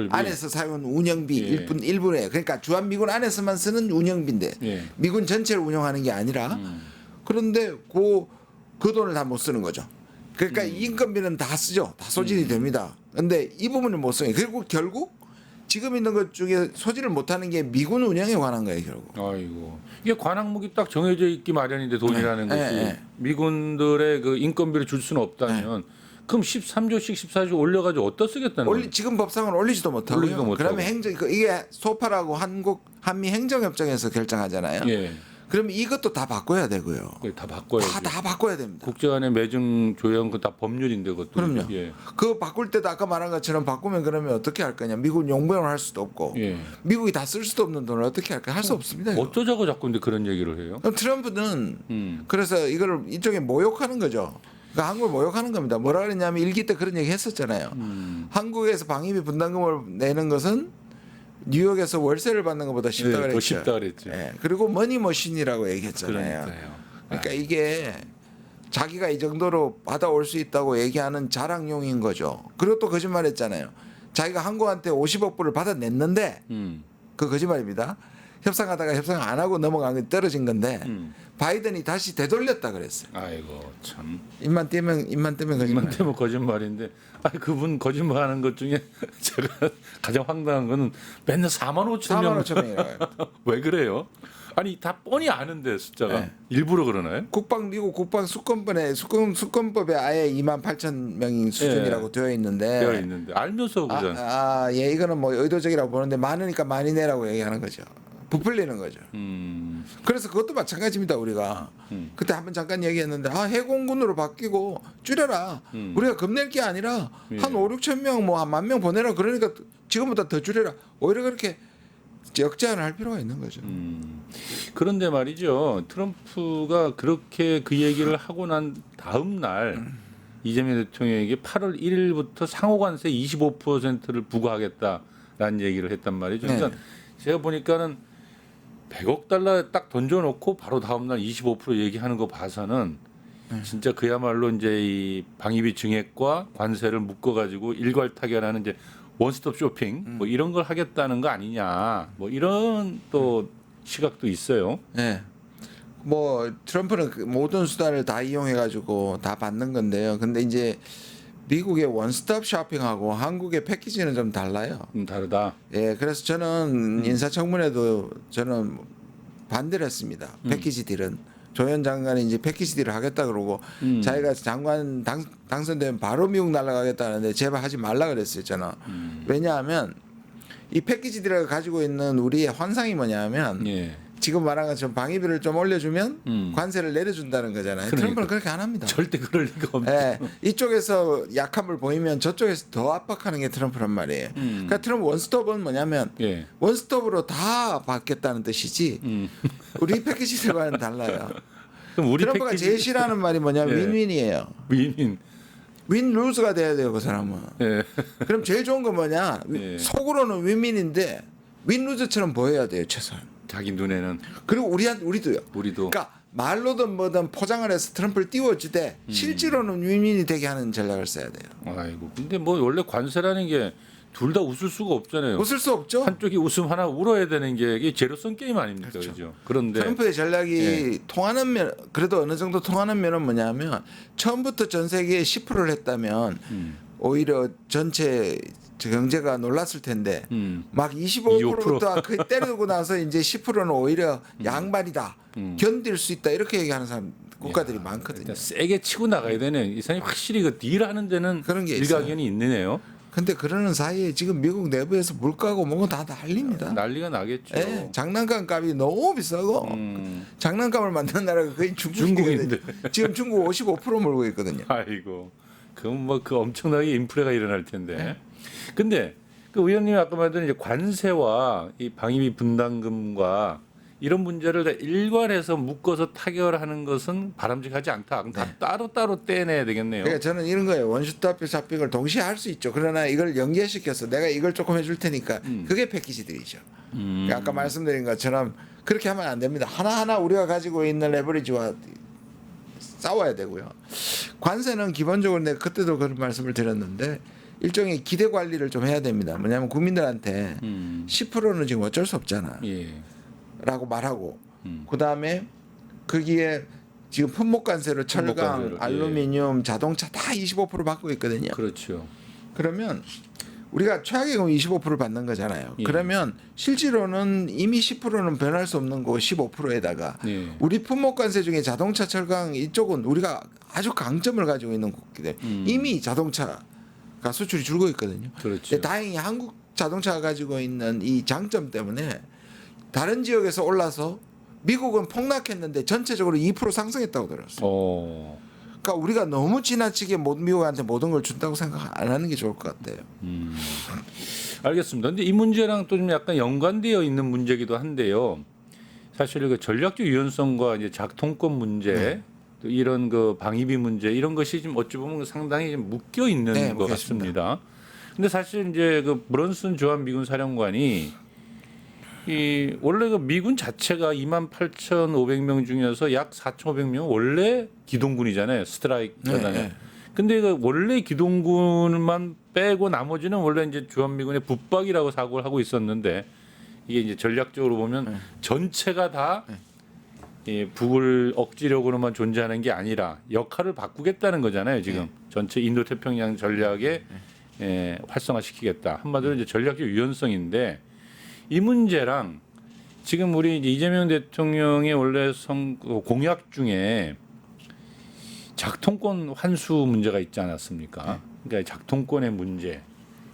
Speaker 2: 안에서 사용하는 운영비
Speaker 1: 예.
Speaker 2: 일부에 그러니까 주한 미군 안에서만 쓰는 운영비인데
Speaker 1: 예.
Speaker 2: 미군 전체를 운영하는 게 아니라 그런데 그 돈을 다 못 쓰는 거죠. 그러니까 인건비는 다 쓰죠. 다 소진이 됩니다. 근데 이 부분을 못 써요. 그리고 결국 지금 있는 것 중에 소진을 못하는 게 미군 운영에 관한 거예요, 결국.
Speaker 1: 아이고 이게 관항목이 딱 정해져 있기 마련인데 돈이라는
Speaker 2: 네,
Speaker 1: 것이
Speaker 2: 네.
Speaker 1: 미군들의 그 인건비를 줄 수는 없다면 그럼 13조씩 14조 올려가지고 어디다 쓰겠다는 거예요?
Speaker 2: 지금 법상은 올리지도 못하고요.
Speaker 1: 올리지도 못하고.
Speaker 2: 그러면 이게 소파라고 한미 행정협정에서 결정하잖아요.
Speaker 1: 예.
Speaker 2: 그러면 이것도 다 바꿔야 되고요.
Speaker 1: 다 바꿔야죠.
Speaker 2: 다 바꿔야 됩니다.
Speaker 1: 국제간의 매증 조약 그다 법률인데 그것도.
Speaker 2: 그럼요.
Speaker 1: 예.
Speaker 2: 그거 바꿀 때도 아까 말한 것처럼 바꾸면 그러면 어떻게 할 거냐? 미국 용병을 할 수도 없고
Speaker 1: 예.
Speaker 2: 미국이 다 쓸 수도 없는 돈을 어떻게 할까? 할 수 없습니다. 이거.
Speaker 1: 어쩌자고 자꾸 근데 그런 얘기를 해요?
Speaker 2: 그럼 트럼프는 그래서 이걸 이쪽에 모욕하는 거죠. 그러니까 한국을 모욕하는 겁니다. 뭐라 그랬냐면 일기 때 그런 얘기 했었잖아요. 한국에서 방위비 분담금을 내는 것은 뉴욕에서 월세를 받는 것보다 쉽다
Speaker 1: 네,
Speaker 2: 그랬죠.
Speaker 1: 더 쉽다 그랬죠.
Speaker 2: 예, 그리고 머니머신이라고 얘기했잖아요.
Speaker 1: 그러니까요.
Speaker 2: 그러니까 이게 자기가 이 정도로 받아올 수 있다고 얘기하는 자랑용인 거죠. 그리고 또 거짓말했잖아요. 자기가 한국한테 50억 불을 받아냈는데 그 거짓말입니다. 협상하다가 협상 안 하고 넘어간 게 떨어진 건데 바이든이 다시 되돌렸다 그랬어요.
Speaker 1: 아이고 참.
Speaker 2: 입만 떼면 거짓말.
Speaker 1: 입만 대면 거짓말인데 그분 거짓말하는 것 중에 제가 가장 황당한 거는 맨날 4만 5천
Speaker 2: 4만 5천 명이라고요.
Speaker 1: 왜 그래요? 아니 다 뻔히 아는데 숫자가
Speaker 2: 네.
Speaker 1: 일부러 그러나요?
Speaker 2: 미국 국방 수권법에 아예 2만 8천 명인 수준이라고 되어 있는데
Speaker 1: 되어 있는데 알면서 그잖아.
Speaker 2: 예, 이거는 뭐 의도적이라고 보는데 많으니까 많이 내라고 얘기하는 거죠. 부풀리는 거죠. 그래서 그것도 마찬가지입니다. 우리가 그때 한번 잠깐 얘기했는데 해공군으로 바뀌고 줄여라. 우리가 겁낼 게 아니라 한 5, 6천 명 뭐 한 10,000명 보내라. 그러니까 지금보다 더 줄여라. 오히려 그렇게 역제한을 할 필요가 있는 거죠.
Speaker 1: 그런데 말이죠. 트럼프가 그렇게 그 얘기를 하고 난 다음 날 이재명 대통령에게 8월 1일부터 상호관세 25%를 부과하겠다라는 얘기를 했단 말이죠. 그러니까 제가 보니까는 100억 달러 딱 던져놓고 바로 다음 날 25% 얘기하는 거 봐서는 진짜 그야말로 이제 이 방위비 증액과 관세를 묶어가지고 일괄 타결하는 이제 원스톱 쇼핑 뭐 이런 걸 하겠다는 거 아니냐 뭐 이런 또 시각도 있어요.
Speaker 2: 네. 뭐 트럼프는 그 모든 수단을 다 이용해 가지고 다 받는 건데요. 근데 이제 미국의 원스톱 쇼핑하고 한국의 패키지는 좀 달라요.
Speaker 1: 다르다.
Speaker 2: 예, 그래서 저는 인사청문회도 저는 반대를 했습니다. 패키지 딜은 조현 장관이 이제 패키지 딜을 하겠다 그러고 자기가 장관 당선되면 바로 미국 날아가겠다는데 제발 하지 말라 그랬어요. 저는 왜냐하면 이 패키지 딜을 가지고 있는 우리의 환상이 뭐냐면
Speaker 1: 예.
Speaker 2: 지금 말한 것처럼 방위비를 좀 올려주면 관세를 내려준다는 거잖아요.
Speaker 1: 그러니까.
Speaker 2: 트럼프는 그렇게 안 합니다.
Speaker 1: 절대 그럴 리가 없죠.
Speaker 2: 예, 이쪽에서 약함을 보이면 저쪽에서 더 압박하는 게 트럼프란 말이에요. 그러니까 트럼프 원스톱은 뭐냐면
Speaker 1: 예.
Speaker 2: 원스톱으로 다 받겠다는 뜻이지 우리 패키지들과는 달라요.
Speaker 1: 그럼 우리
Speaker 2: 트럼프가
Speaker 1: 패키지
Speaker 2: 제일 싫어하는 말이 뭐냐면
Speaker 1: 예.
Speaker 2: 윈윈이에요.
Speaker 1: 윈윈.
Speaker 2: 윈 루즈가 돼야 돼요, 그 사람은.
Speaker 1: 예.
Speaker 2: 그럼 제일 좋은 건 뭐냐?
Speaker 1: 예.
Speaker 2: 속으로는 윈윈인데 윈 루즈처럼 보여야 돼요, 최소한.
Speaker 1: 자기 눈에는
Speaker 2: 그리고 우리도요.
Speaker 1: 우리도
Speaker 2: 그러니까 말로든 뭐든 포장을 해서 트럼프를 띄워주되 실제로는 윈윈이 되게 하는 전략을 써야 돼요.
Speaker 1: 아이고 근데 뭐 원래 관세라는 게 둘 다 웃을 수가 없잖아요.
Speaker 2: 웃을 수 없죠.
Speaker 1: 한쪽이 웃음 하나 울어야 되는 게 이게 제로섬 게임 아닙니까, 그렇죠? 그런데
Speaker 2: 트럼프의 전략이
Speaker 1: 예.
Speaker 2: 통하는 면, 그래도 어느 정도 통하는 면은 뭐냐면 처음부터 전 세계에 10%를 했다면 오히려 전체 경제가 놀랐을 텐데 막 25%부터 그 때리고 나서 이제 10%는 오히려 양반이다, 견딜 수 있다 이렇게 얘기하는 사람 국가들이 많거든요.
Speaker 1: 일단 세게 치고 나가야 되는 이 사람이 확실히 그 딜하는 데는
Speaker 2: 그런 게
Speaker 1: 일가견이 있네요.
Speaker 2: 근데 그러는 사이에 지금 미국 내부에서 물가고 뭐고 다 난립니다.
Speaker 1: 난리가 나겠죠.
Speaker 2: 예, 장난감 값이 너무 비싸고 장난감을 만드는 나라가 거의 중국인데 지금 중국 55% 몰고 있거든요.
Speaker 1: 아이고, 그럼 뭐 그 엄청나게 인플레가 일어날 텐데. 근데 그 의원님이 아까 말했던 이제 관세와 이 방위비 분담금과 이런 문제를 다 일괄해서 묶어서 타결하는 것은 바람직하지 않다. 다 따로따로 떼내야 되겠네요.
Speaker 2: 그러니까 저는 이런 거예요. 원슈타피 샤핑을 동시에 할 수 있죠. 그러나 이걸 연계시켜서 내가 이걸 조금 해줄 테니까 그게 패키지들이죠. 그러니까 아까 말씀드린 것처럼 그렇게 하면 안 됩니다. 하나하나 우리가 가지고 있는 레버리지와 싸워야 되고요. 관세는 기본적으로 내가 그때도 그런 말씀을 드렸는데 일종의 기대 관리를 좀 해야 됩니다. 뭐냐면 국민들한테 10%는 지금 어쩔 수 없잖아.
Speaker 1: 예.
Speaker 2: 라고 말하고 그다음에 거기에 지금 품목관세로 철강,
Speaker 1: 품목관세로,
Speaker 2: 알루미늄, 자동차 다 25% 받고 있거든요.
Speaker 1: 그렇죠.
Speaker 2: 그러면 우리가 최악의 경우 25%를 받는 거잖아요.
Speaker 1: 예.
Speaker 2: 그러면 실제로는 이미 10%는 변할 수 없는 거 15%에다가
Speaker 1: 예.
Speaker 2: 우리 품목관세 중에 자동차, 철강 이쪽은 우리가 아주 강점을 가지고 있는 국기들 이미 자동차가 수출이 줄고 있거든요.
Speaker 1: 그렇죠.
Speaker 2: 근데 다행히 한국 자동차가 가지고 있는 이 장점 때문에 다른 지역에서 올라서 미국은 폭락했는데 전체적으로 2% 상승했다고 들었어요. 그러니까 우리가 너무 지나치게 미국한테 모든 걸 준다고 생각 안 하는 게 좋을 것 같아요.
Speaker 1: 알겠습니다. 근데 이 문제랑 또 좀 약간 연관되어 있는 문제기도 한데요. 사실 그 전략적 유연성과 이제 작통권 문제, 또 이런 그 방위비 문제 이런 것이 지금 어찌 보면 상당히 좀 묶여 있는
Speaker 2: 네,
Speaker 1: 것 같습니다. 근데 사실 이제 그 브런슨 조한 미군 사령관이 이 원래 그 미군 자체가 28,500명 중에서 약 4,500명 원래 기동군이잖아요. 스트라이크잖아요.
Speaker 2: 네, 네.
Speaker 1: 근데 그 원래 기동군만 빼고 나머지는 원래 이제 주한미군의 붙박이라고 사고를 하고 있었는데 이게 이제 전략적으로 보면 전체가 다 이 북을 억지력으로만 존재하는 게 아니라 역할을 바꾸겠다는 거잖아요. 지금 전체 인도태평양 전략에 활성화시키겠다. 한마디로 이제 전략적 유연성인데 이 문제랑 지금 우리 이제 이재명 대통령의 원래 공약 중에 작통권 환수 문제가 있지 않았습니까? 그러니까 작통권의 문제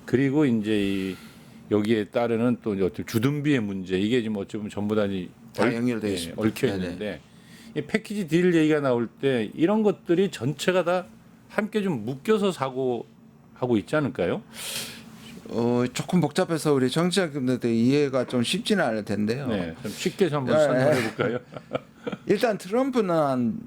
Speaker 1: 그리고 이제 여기에 따르는 또 어떤 주둔비의 문제 이게 지금 어쩌면 전부 다
Speaker 2: 연결돼 있습니다.
Speaker 1: 얽혀 있는데 이 패키지 딜 얘기가 나올 때 이런 것들이 전체가 다 함께 좀 묶여서 사고하고 있지 않을까요?
Speaker 2: 조금 복잡해서 우리 정치자분들 이해가 좀 쉽지는 않을 텐데요.
Speaker 1: 네, 좀 쉽게 좀 한번 설명해 볼까요?
Speaker 2: 일단 트럼프는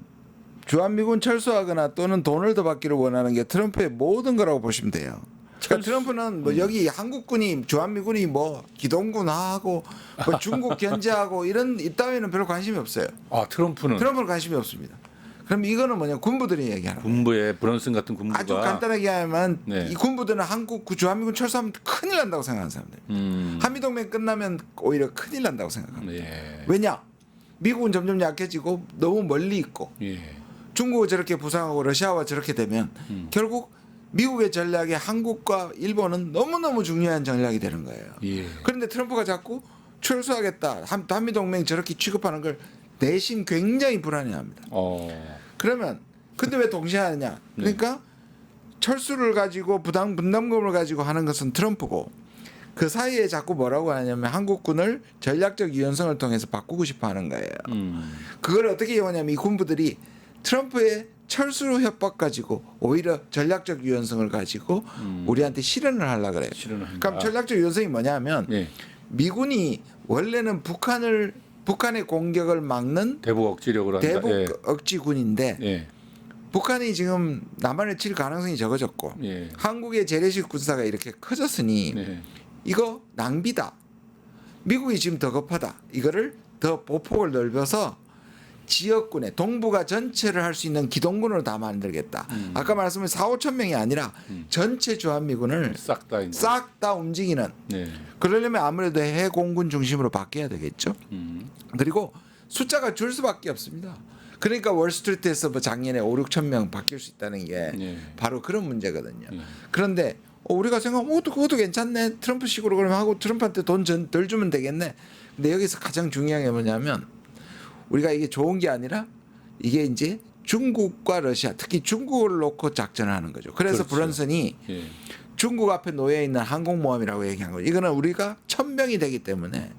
Speaker 2: 주한미군 철수하거나 또는 돈을 더 받기를 원하는 게 트럼프의 모든 거라고 보시면 돼요. 그러니까 트럼프는 뭐 여기 한국군이 주한미군이 뭐 기동군하고 뭐 중국 견제하고 이따위는 별로 관심이 없어요.
Speaker 1: 아 트럼프는
Speaker 2: 관심이 없습니다. 그럼 이거는 뭐냐 군부들이 얘기하는 거예요.
Speaker 1: 군부의 브런슨 같은 군부가
Speaker 2: 아주 간단하게 하면
Speaker 1: 네.
Speaker 2: 이 군부들은 한국 주한미군 철수하면 큰일 난다고 생각하는 사람들. 한미동맹 끝나면 오히려 큰일 난다고 생각합니다.
Speaker 1: 예.
Speaker 2: 왜냐? 미국은 점점 약해지고 너무 멀리 있고
Speaker 1: 예.
Speaker 2: 중국이 저렇게 부상하고 러시아와 저렇게 되면 결국 미국의 전략에 한국과 일본은 너무너무 중요한 전략이 되는 거예요.
Speaker 1: 예.
Speaker 2: 그런데 트럼프가 자꾸 철수하겠다. 한미동맹 저렇게 취급하는 걸 내심 굉장히 불안해합니다. 그러면 근데 왜 동시에 하느냐? 그러니까 철수를 가지고 분담금을 가지고 하는 것은 트럼프고 그 사이에 자꾸 뭐라고 하냐면 한국군을 전략적 유연성을 통해서 바꾸고 싶어 하는 거예요. 그걸 어떻게 이용하냐면 이 군부들이 트럼프의 철수 협박 가지고 오히려 전략적 유연성을 가지고 우리한테 실현을 하려고 그래요. 그럼 전략적 유연성이 뭐냐면 미군이 원래는 북한의 공격을 막는
Speaker 1: 대북 억지력으로 한다.
Speaker 2: 대북 억지군인데 북한이 지금 남한을 칠 가능성이 적어졌고
Speaker 1: 예.
Speaker 2: 한국의 재래식 군사가 이렇게 커졌으니
Speaker 1: 네.
Speaker 2: 이거 낭비다. 미국이 지금 더 급하다. 이거를 더 보폭을 넓혀서 지역군에 동북아 전체를 할 수 있는 기동군으로 다 만들겠다. 아까 말씀한 4, 5천 명이 아니라 전체 주한미군을
Speaker 1: 싹 다 이제.
Speaker 2: 싹 다 움직이는.
Speaker 1: 네.
Speaker 2: 그러려면 아무래도 해공군 중심으로 바뀌어야 되겠죠. 그리고 숫자가 줄 수밖에 없습니다. 그러니까 월스트리트에서 뭐 작년에 5, 6천 명 바뀔 수 있다는 게
Speaker 1: 네.
Speaker 2: 바로 그런 문제거든요.
Speaker 1: 네.
Speaker 2: 그런데 우리가 생각하면 그것도 괜찮네. 트럼프식으로 그러면 하고 트럼프한테 돈 덜 주면 되겠네. 근데 여기서 가장 중요한 게 뭐냐면 우리가 이게 좋은 게 아니라 이게 이제 중국과 러시아, 특히 중국을 놓고 작전을 하는 거죠. 그래서
Speaker 1: 그렇죠.
Speaker 2: 브런슨이
Speaker 1: 예.
Speaker 2: 중국 앞에 놓여 있는 항공모함이라고 얘기한 거죠. 이거는 우리가 1,000명이 되기 때문에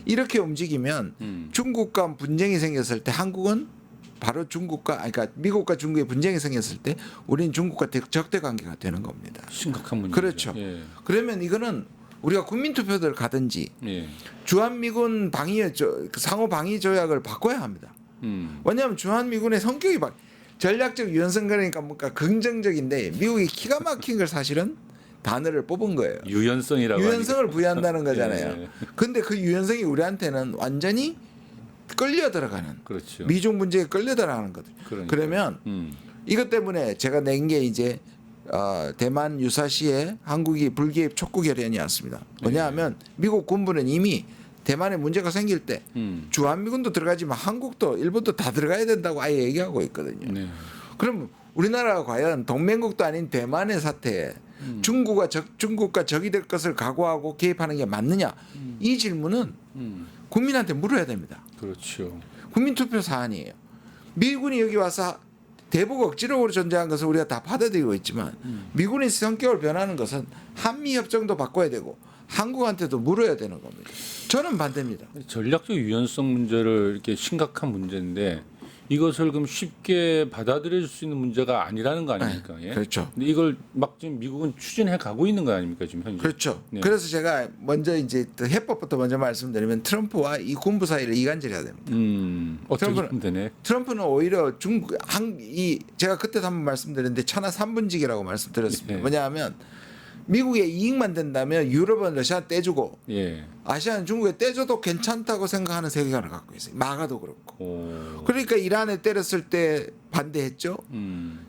Speaker 2: 이렇게 움직이면 중국과 분쟁이 생겼을 때 한국은 바로 그러니까 미국과 중국의 분쟁이 생겼을 때 우리는 중국과 적대 관계가 되는 겁니다.
Speaker 1: 심각한 문제죠.
Speaker 2: 그렇죠.
Speaker 1: 예.
Speaker 2: 그러면 이거는 우리가 국민투표를 가든지
Speaker 1: 예.
Speaker 2: 주한미군 상호 방위 조약을 바꿔야 합니다. 왜냐하면 주한미군의 성격이 전략적 유연성 그러니까 뭔가 긍정적인데 미국이 기가 막힌 걸 사실은 단어를 뽑은 거예요.
Speaker 1: 유연성이라고
Speaker 2: 유연성을 부여한다는 거잖아요.
Speaker 1: 예.
Speaker 2: 근데 그 유연성이 우리한테는 완전히 끌려 들어가는
Speaker 1: 그렇죠.
Speaker 2: 미중 문제에 끌려 들어가는 거죠.
Speaker 1: 그러니까.
Speaker 2: 그러면 이것 때문에 제가 낸 게 이제 대만 유사시에 한국이 불개입 촉구 결연이었습니다. 뭐냐하면 미국 군부는 이미 대만에 문제가 생길 때 주한미군도 들어가지만 한국도 일본도 다 들어가야 된다고 아예 얘기하고 있거든요.
Speaker 1: 네.
Speaker 2: 그럼 우리나라가 과연 동맹국도 아닌 대만의 사태에 중국과 적이 될 것을 각오하고 개입하는 게 맞느냐? 이 질문은 국민한테 물어야 됩니다.
Speaker 1: 그렇죠.
Speaker 2: 국민투표 사안이에요. 미군이 여기 와서 대북 억지로 존재한 것을 우리가 다 받아들이고 있지만 미군의 성격을 변하는 것은 한미협정도 바꿔야 되고 한국한테도 물어야 되는 겁니다. 저는 반대입니다.
Speaker 1: 전략적 유연성 문제를 이렇게 심각한 문제인데 이것을 그럼 쉽게 받아들일 수 있는 문제가 아니라는 거 아닙니까? 예?
Speaker 2: 그렇죠.
Speaker 1: 근데 이걸 막 지금 미국은 추진해 가고 있는 거 아닙니까 지금 현재?
Speaker 2: 그렇죠.
Speaker 1: 네.
Speaker 2: 그래서 제가 먼저 이제 해법부터 먼저 말씀드리면 트럼프와 이 군부 사이를 이간질해야 됩니다.
Speaker 1: 어떻게
Speaker 2: 트럼프는-
Speaker 1: 하면 되네.
Speaker 2: 트럼프는 오히려 제가 그때도 한번 말씀드렸는데 천하 3분직이라고 말씀드렸습니다.
Speaker 1: 네.
Speaker 2: 뭐냐하면 미국의 이익만 된다면 유럽은 러시아 떼주고
Speaker 1: 예.
Speaker 2: 아시아는 중국에 떼줘도 괜찮다고 생각하는 세계관을 갖고 있어요. 마가도 그렇고.
Speaker 1: 오.
Speaker 2: 그러니까 이란에 때렸을 때 반대했죠.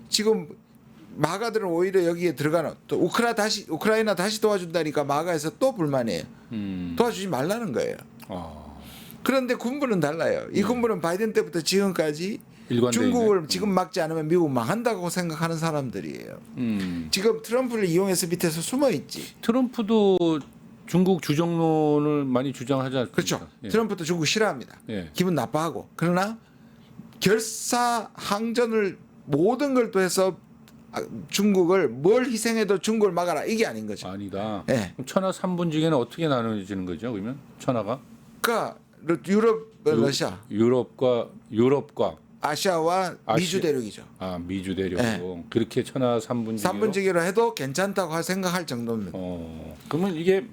Speaker 2: 지금 마가들은 오히려 여기에 들어가는 또 우크라이나 다시 도와준다니까 마가에서 또 불만이에요. 도와주지 말라는 거예요.
Speaker 1: 아.
Speaker 2: 그런데 군부는 달라요. 이 군부는 바이든 때부터 지금까지
Speaker 1: 일관돼
Speaker 2: 중국을
Speaker 1: 있네.
Speaker 2: 지금 막지 않으면 미국 망한다고 생각하는 사람들이에요. 지금 트럼프를 이용해서 밑에서 숨어 있지.
Speaker 1: 트럼프도 중국 주정론을 많이 주장하지 않습니까?
Speaker 2: 그렇죠.
Speaker 1: 예.
Speaker 2: 트럼프도 중국 싫어합니다.
Speaker 1: 예.
Speaker 2: 기분 나빠하고. 그러나 결사항전을 모든 걸 또해서 중국을 뭘 희생해도 중국을 막아라 이게 아닌 거죠.
Speaker 1: 아니다.
Speaker 2: 예.
Speaker 1: 그럼 천하 3분지계는 어떻게 나눠지는 거죠? 그러면 천하가
Speaker 2: 그러니까 유럽, 러시아,
Speaker 1: 유럽과
Speaker 2: 아시아와 미주 대륙이죠.
Speaker 1: 미주 대륙
Speaker 2: 예.
Speaker 1: 그렇게 천하 3분지계로
Speaker 2: 3분지기로 해도 괜찮다고 생각할 정도입니다.
Speaker 1: 그러면 이게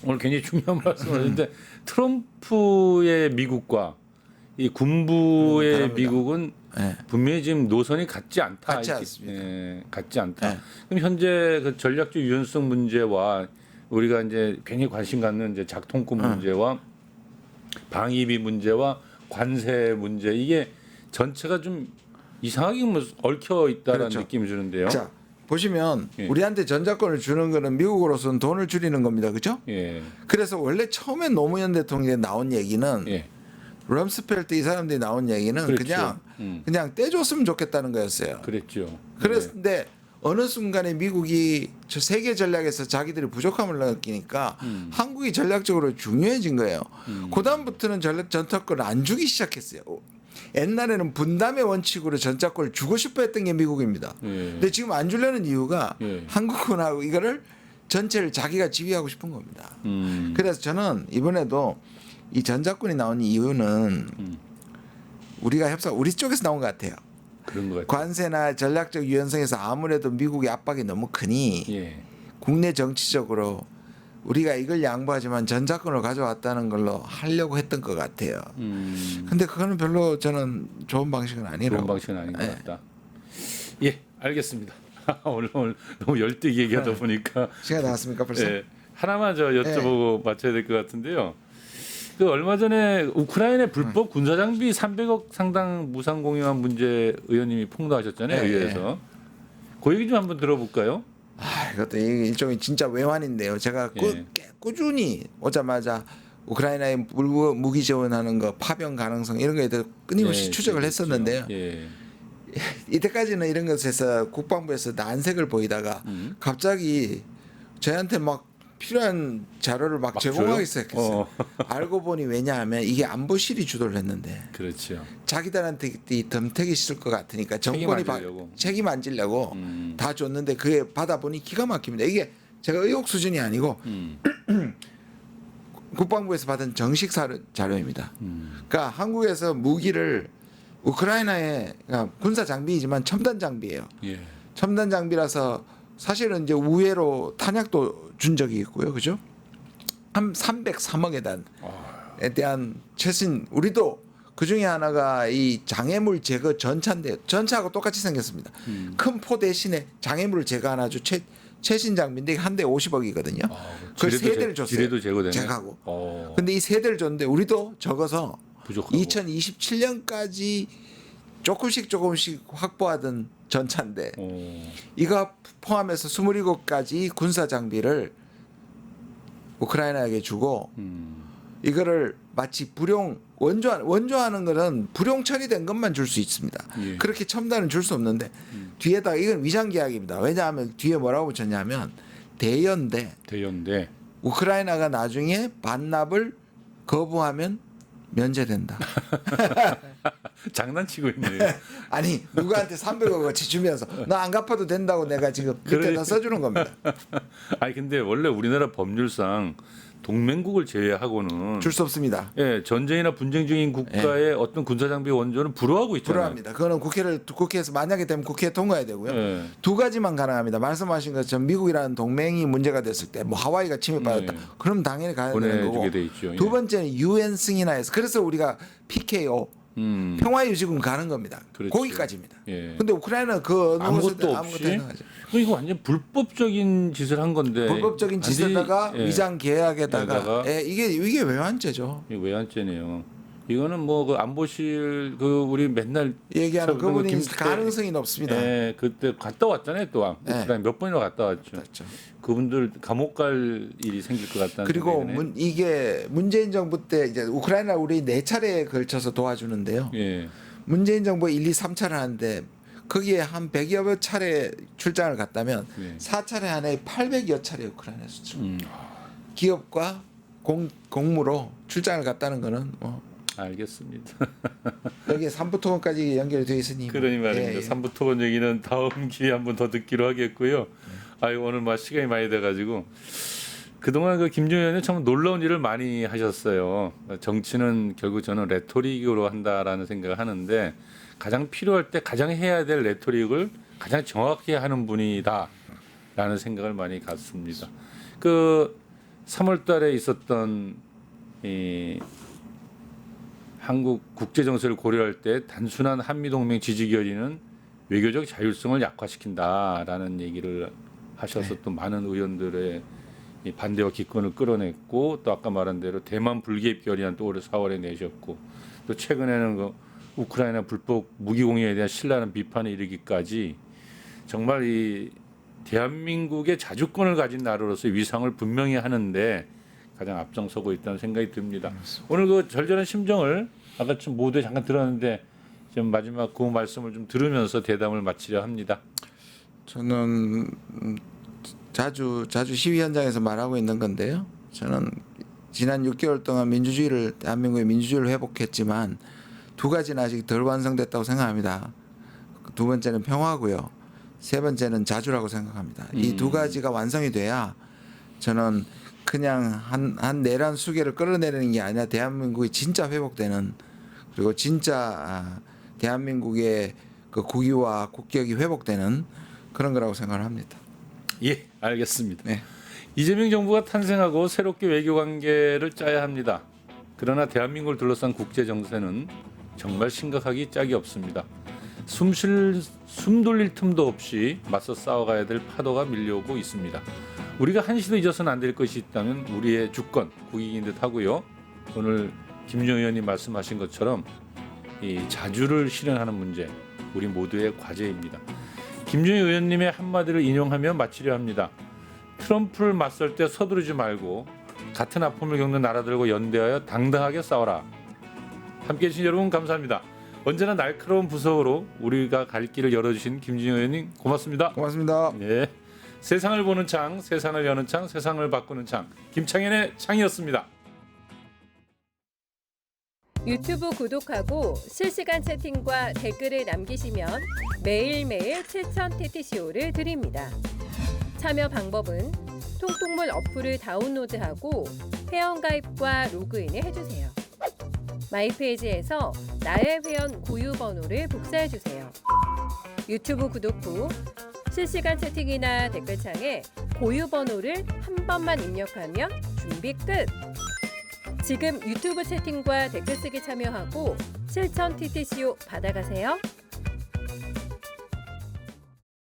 Speaker 1: 오늘 굉장히 중요한 말씀하셨는데 트럼프의 미국과 이 군부의
Speaker 2: 다릅니다.
Speaker 1: 미국은
Speaker 2: 예.
Speaker 1: 분명히 지금 노선이 같지 않다.
Speaker 2: 같지
Speaker 1: 이렇게,
Speaker 2: 않습니다.
Speaker 1: 같지 않다.
Speaker 2: 예.
Speaker 1: 그럼 현재 그 전략적 유연성 문제와 우리가 이제 굉장히 관심 갖는 이제 작통권 문제와 방위비 문제와 관세 문제 이게 전체가 좀 이상하게 뭐 얽혀 있다는
Speaker 2: 그렇죠.
Speaker 1: 느낌이 드는데요.
Speaker 2: 자 보시면
Speaker 1: 예.
Speaker 2: 우리한테 전자권을 주는 거는 미국으로서는 돈을 줄이는 겁니다, 그렇죠?
Speaker 1: 예,
Speaker 2: 그래서 원래 처음에 노무현 대통령이 나온 얘기는
Speaker 1: 예,
Speaker 2: 럼스펠트 이 사람들이 나온 얘기는
Speaker 1: 그렇죠.
Speaker 2: 그냥 떼줬으면 좋겠다는 거였어요.
Speaker 1: 그랬죠.
Speaker 2: 그런데 어느 순간에 미국이 저 세계 전략에서 자기들이 부족함을 느끼니까 한국이 전략적으로 중요해진 거예요. 그다음부터는 전차권을 안 주기 시작했어요. 옛날에는 분담의 원칙으로 전차권을 주고 싶어 했던 게 미국입니다.
Speaker 1: 예.
Speaker 2: 근데 지금 안 주려는 이유가
Speaker 1: 예.
Speaker 2: 한국군하고 이거를 전체를 자기가 지휘하고 싶은 겁니다. 그래서 저는 이번에도 이 전자권이 나온 이유는 우리가 우리 쪽에서 나온 것 같아요.
Speaker 1: 그런 것 같아요.
Speaker 2: 관세나 전략적 유연성에서 아무래도 미국의 압박이 너무 크니
Speaker 1: 예.
Speaker 2: 국내 정치적으로 우리가 이걸 양보하지만 전자권을 가져왔다는 걸로 하려고 했던 것 같아요. 근데 그거는 별로 저는 좋은 방식은 아니라고.
Speaker 1: 좋은 방식은 아닌 것
Speaker 2: 예.
Speaker 1: 같다. 예, 알겠습니다. 오늘 너무 열띠게 얘기하다 보니까
Speaker 2: 시간 나왔습니까 벌써?
Speaker 1: 예, 하나만 저 여쭤보고 맞춰야 될 것 같은데요. 그 얼마 전에 우크라이나의 불법 군사 장비 300억 상당 무상 공유한 문제 의원님이 폭로하셨잖아요.
Speaker 2: 예,
Speaker 1: 의회에서. 그 얘기 좀 한번 들어볼까요?
Speaker 2: 아, 이것도 일종의 진짜 외환인데요. 제가
Speaker 1: 예.
Speaker 2: 꾸준히 오자마자 우크라이나에 무기 지원하는 거 파병 가능성 이런 거에 대해 끊임없이
Speaker 1: 예,
Speaker 2: 추적을
Speaker 1: 그렇죠.
Speaker 2: 했었는데요.
Speaker 1: 예.
Speaker 2: 이때까지는 이런 것에서 국방부에서 난색을 보이다가 갑자기 저희한테 막 필요한 자료를 막 제공하기
Speaker 1: 줘요?
Speaker 2: 시작했어요. 알고 보니 왜냐하면 이게 안보실이 주도를 했는데
Speaker 1: 그렇죠.
Speaker 2: 자기들한테 이 덤태기 싫을 것 같으니까 정권이 책임 안 지려고 다 줬는데 그게 받아보니 기가 막힙니다. 이게 제가 의혹 수준이 아니고 국방부에서 받은 정식 자료입니다. 그러니까 한국에서 무기를 우크라이나에 그러니까 군사 장비이지만 첨단 장비예요.
Speaker 1: 예.
Speaker 2: 첨단 장비라서 사실은 이제 우회로 탄약도 준 적이 있고요, 그죠? 한 303억에 대한 최신 우리도 그 중에 하나가 이 장애물 제거 전차인데 전차하고 똑같이 생겼습니다. 큰 포 대신에 장애물을 제거하는 아주 최신 장비인데 한 대 50억이거든요. 그걸 세 대를 줬어요.
Speaker 1: 지뢰도 제거되네.
Speaker 2: 제거하고. 근데 이 세 대를 줬는데 우리도 적어서
Speaker 1: 부족하고.
Speaker 2: 2027년까지 조금씩 확보하던 전차인데 이거 포함해서 27가지 군사 장비를 우크라이나에게 주고 이거를 마치 원조하는 거는 불용 처리된 것만 줄 수 있습니다.
Speaker 1: 예.
Speaker 2: 그렇게 첨단은 줄 수 없는데 뒤에다 이건 위장 계약입니다. 왜냐하면 뒤에 뭐라고 붙였냐면 대연대 우크라이나가 나중에 반납을 거부하면 면제된다.
Speaker 1: 장난치고 있네요.
Speaker 2: 아니 누구한테 300억어치 주면서 너 안 갚아도 된다고 내가 지금 밑에다 써주는 겁니다.
Speaker 1: 아니 근데 원래 우리나라 법률상 동맹국을 제외하고는
Speaker 2: 줄 수 없습니다.
Speaker 1: 예, 전쟁이나 분쟁 중인 국가의 어떤 군사 장비 원조는 불허하고 있잖아요.
Speaker 2: 불허합니다. 그거는 국회에서 만약에 되면 국회에 통과해야 되고요.
Speaker 1: 예.
Speaker 2: 두 가지만 가능합니다. 말씀하신 것처럼 미국이라는 동맹이 문제가 됐을 때 뭐 하와이가 침입받았다.
Speaker 1: 예.
Speaker 2: 그럼 당연히 가야 되는 거고.
Speaker 1: 보내주게 돼 있죠. 예.
Speaker 2: 두 번째는 유엔 승인하에서 그래서 우리가 PKO 평화유지군 가는 겁니다.
Speaker 1: 그렇죠.
Speaker 2: 거기까지입니다.
Speaker 1: 예.
Speaker 2: 근데 우크라이나는 그
Speaker 1: 아무것도 없이 이거 완전 불법적인 짓을 한 건데
Speaker 2: 불법적인 짓에다가
Speaker 1: 예.
Speaker 2: 위장 계약에다가
Speaker 1: 에다가
Speaker 2: 이게 외환죄죠.
Speaker 1: 이게 외환죄네요. 이거는 뭐 그 안보실 그 우리 맨날
Speaker 2: 얘기하는
Speaker 1: 그
Speaker 2: 그분이
Speaker 1: 김수태-
Speaker 2: 가능성이 높습니다.
Speaker 1: 예, 그때 갔다 왔잖아요 또 우크라이나 몇 번이나 갔다 왔죠.
Speaker 2: 그렇죠.
Speaker 1: 그분들 감옥 갈 일이 생길 것 같다는
Speaker 2: 그리고
Speaker 1: 생각이 드네요.
Speaker 2: 이게 문재인 정부 때 이제 우크라이나 우리 4차례에 걸쳐서 도와주는데요.
Speaker 1: 예.
Speaker 2: 문재인 정부 1, 2, 3차를 하는데 거기에 한 100여 차례 출장을 갔다면
Speaker 1: 네.
Speaker 2: 4차례 안에 800여 차례 우크라이나 수출. 기업과 공무로 출장을 갔다는 거는 뭐
Speaker 1: 알겠습니다.
Speaker 2: 여기에 삼부토건까지 연결이 되어 있으니
Speaker 1: 그러니 말입니다.
Speaker 2: 예.
Speaker 1: 삼부토건 얘기는 다음 기회에 한번 더 듣기로 하겠고요. 아유 오늘 막 시간이 많이 돼가지고 그동안 그 김종현 의원이 참 놀라운 일을 많이 하셨어요. 정치는 결국 저는 레토릭으로 한다라는 생각을 하는데 가장 필요할 때 가장 해야 될 레토릭을 가장 정확히 하는 분이다라는 생각을 많이 갖습니다. 그 3월달에 있었던 이 한국 국제 정세를 고려할 때 단순한 한미 동맹 지지 결의는 외교적 자율성을 약화시킨다라는 얘기를 하셔서 또 많은 의원들의 이 반대와 기권을 끌어냈고 또 아까 말한 대로 대만 불개입 결의안 또 올해 4월에 내셨고 또 최근에는 그 우크라이나 불법 무기 공유에 대한 신랄한 비판에 이르기까지 정말 이 대한민국의 자주권을 가진 나라로서의 위상을 분명히 하는데 가장 앞장서고 있다는 생각이 듭니다. 오늘 그 절절한 심정을 아까 좀 모두에 잠깐 들었는데 좀 마지막 그 말씀을 좀 들으면서 대담을 마치려 합니다.
Speaker 2: 저는 자주 시위 현장에서 말하고 있는 건데요. 저는 지난 6개월 동안 대한민국의 민주주의를 회복했지만 두 가지는 아직 덜 완성됐다고 생각합니다. 두 번째는 평화고요. 세 번째는 자주라고 생각합니다. 이 두 가지가 완성이 돼야 저는 그냥 한 내란 수계를 끌어내리는 게 아니라 대한민국이 진짜 회복되는 그리고 진짜 대한민국의 그 국위와 국격이 회복되는 그런 거라고 생각을 합니다.
Speaker 1: 예, 알겠습니다.
Speaker 2: 네.
Speaker 1: 이재명 정부가 탄생하고 새롭게 외교 관계를 짜야 합니다. 그러나 대한민국을 둘러싼 국제 정세는 정말 심각하기 짝이 없습니다. 숨 돌릴 틈도 없이 맞서 싸워가야 될 파도가 밀려오고 있습니다. 우리가 한시도 잊어서는 안 될 것이 있다면 우리의 주권, 국익인 듯 하고요. 오늘 김준영 의원님 말씀하신 것처럼 이 자주를 실현하는 문제, 우리 모두의 과제입니다. 김준영 의원님의 한마디를 인용하며 마치려 합니다. 트럼프를 맞설 때 서두르지 말고 같은 아픔을 겪는 나라들과 연대하여 당당하게 싸워라. 함께해 주신 여러분 감사합니다. 언제나 날카로운 부서로 우리가 갈 길을 열어주신 김준영 의원님 고맙습니다.
Speaker 2: 고맙습니다.
Speaker 1: 네, 세상을 보는 창, 세상을 여는 창, 세상을 바꾸는 창, 김창현의 창이었습니다.
Speaker 3: 유튜브 구독하고 실시간 채팅과 댓글을 남기시면 매일매일 7,000TTCO를 드립니다. 참여 방법은 통통물 어플을 다운로드하고 회원가입과 로그인을 해주세요. 마이페이지에서 나의 회원 고유 번호를 복사해주세요. 유튜브 구독 후 실시간 채팅이나 댓글창에 고유 번호를 한 번만 입력하면 준비 끝! 지금 유튜브 채팅과 댓글 쓰기 참여하고 7,000TTCO 받아가세요.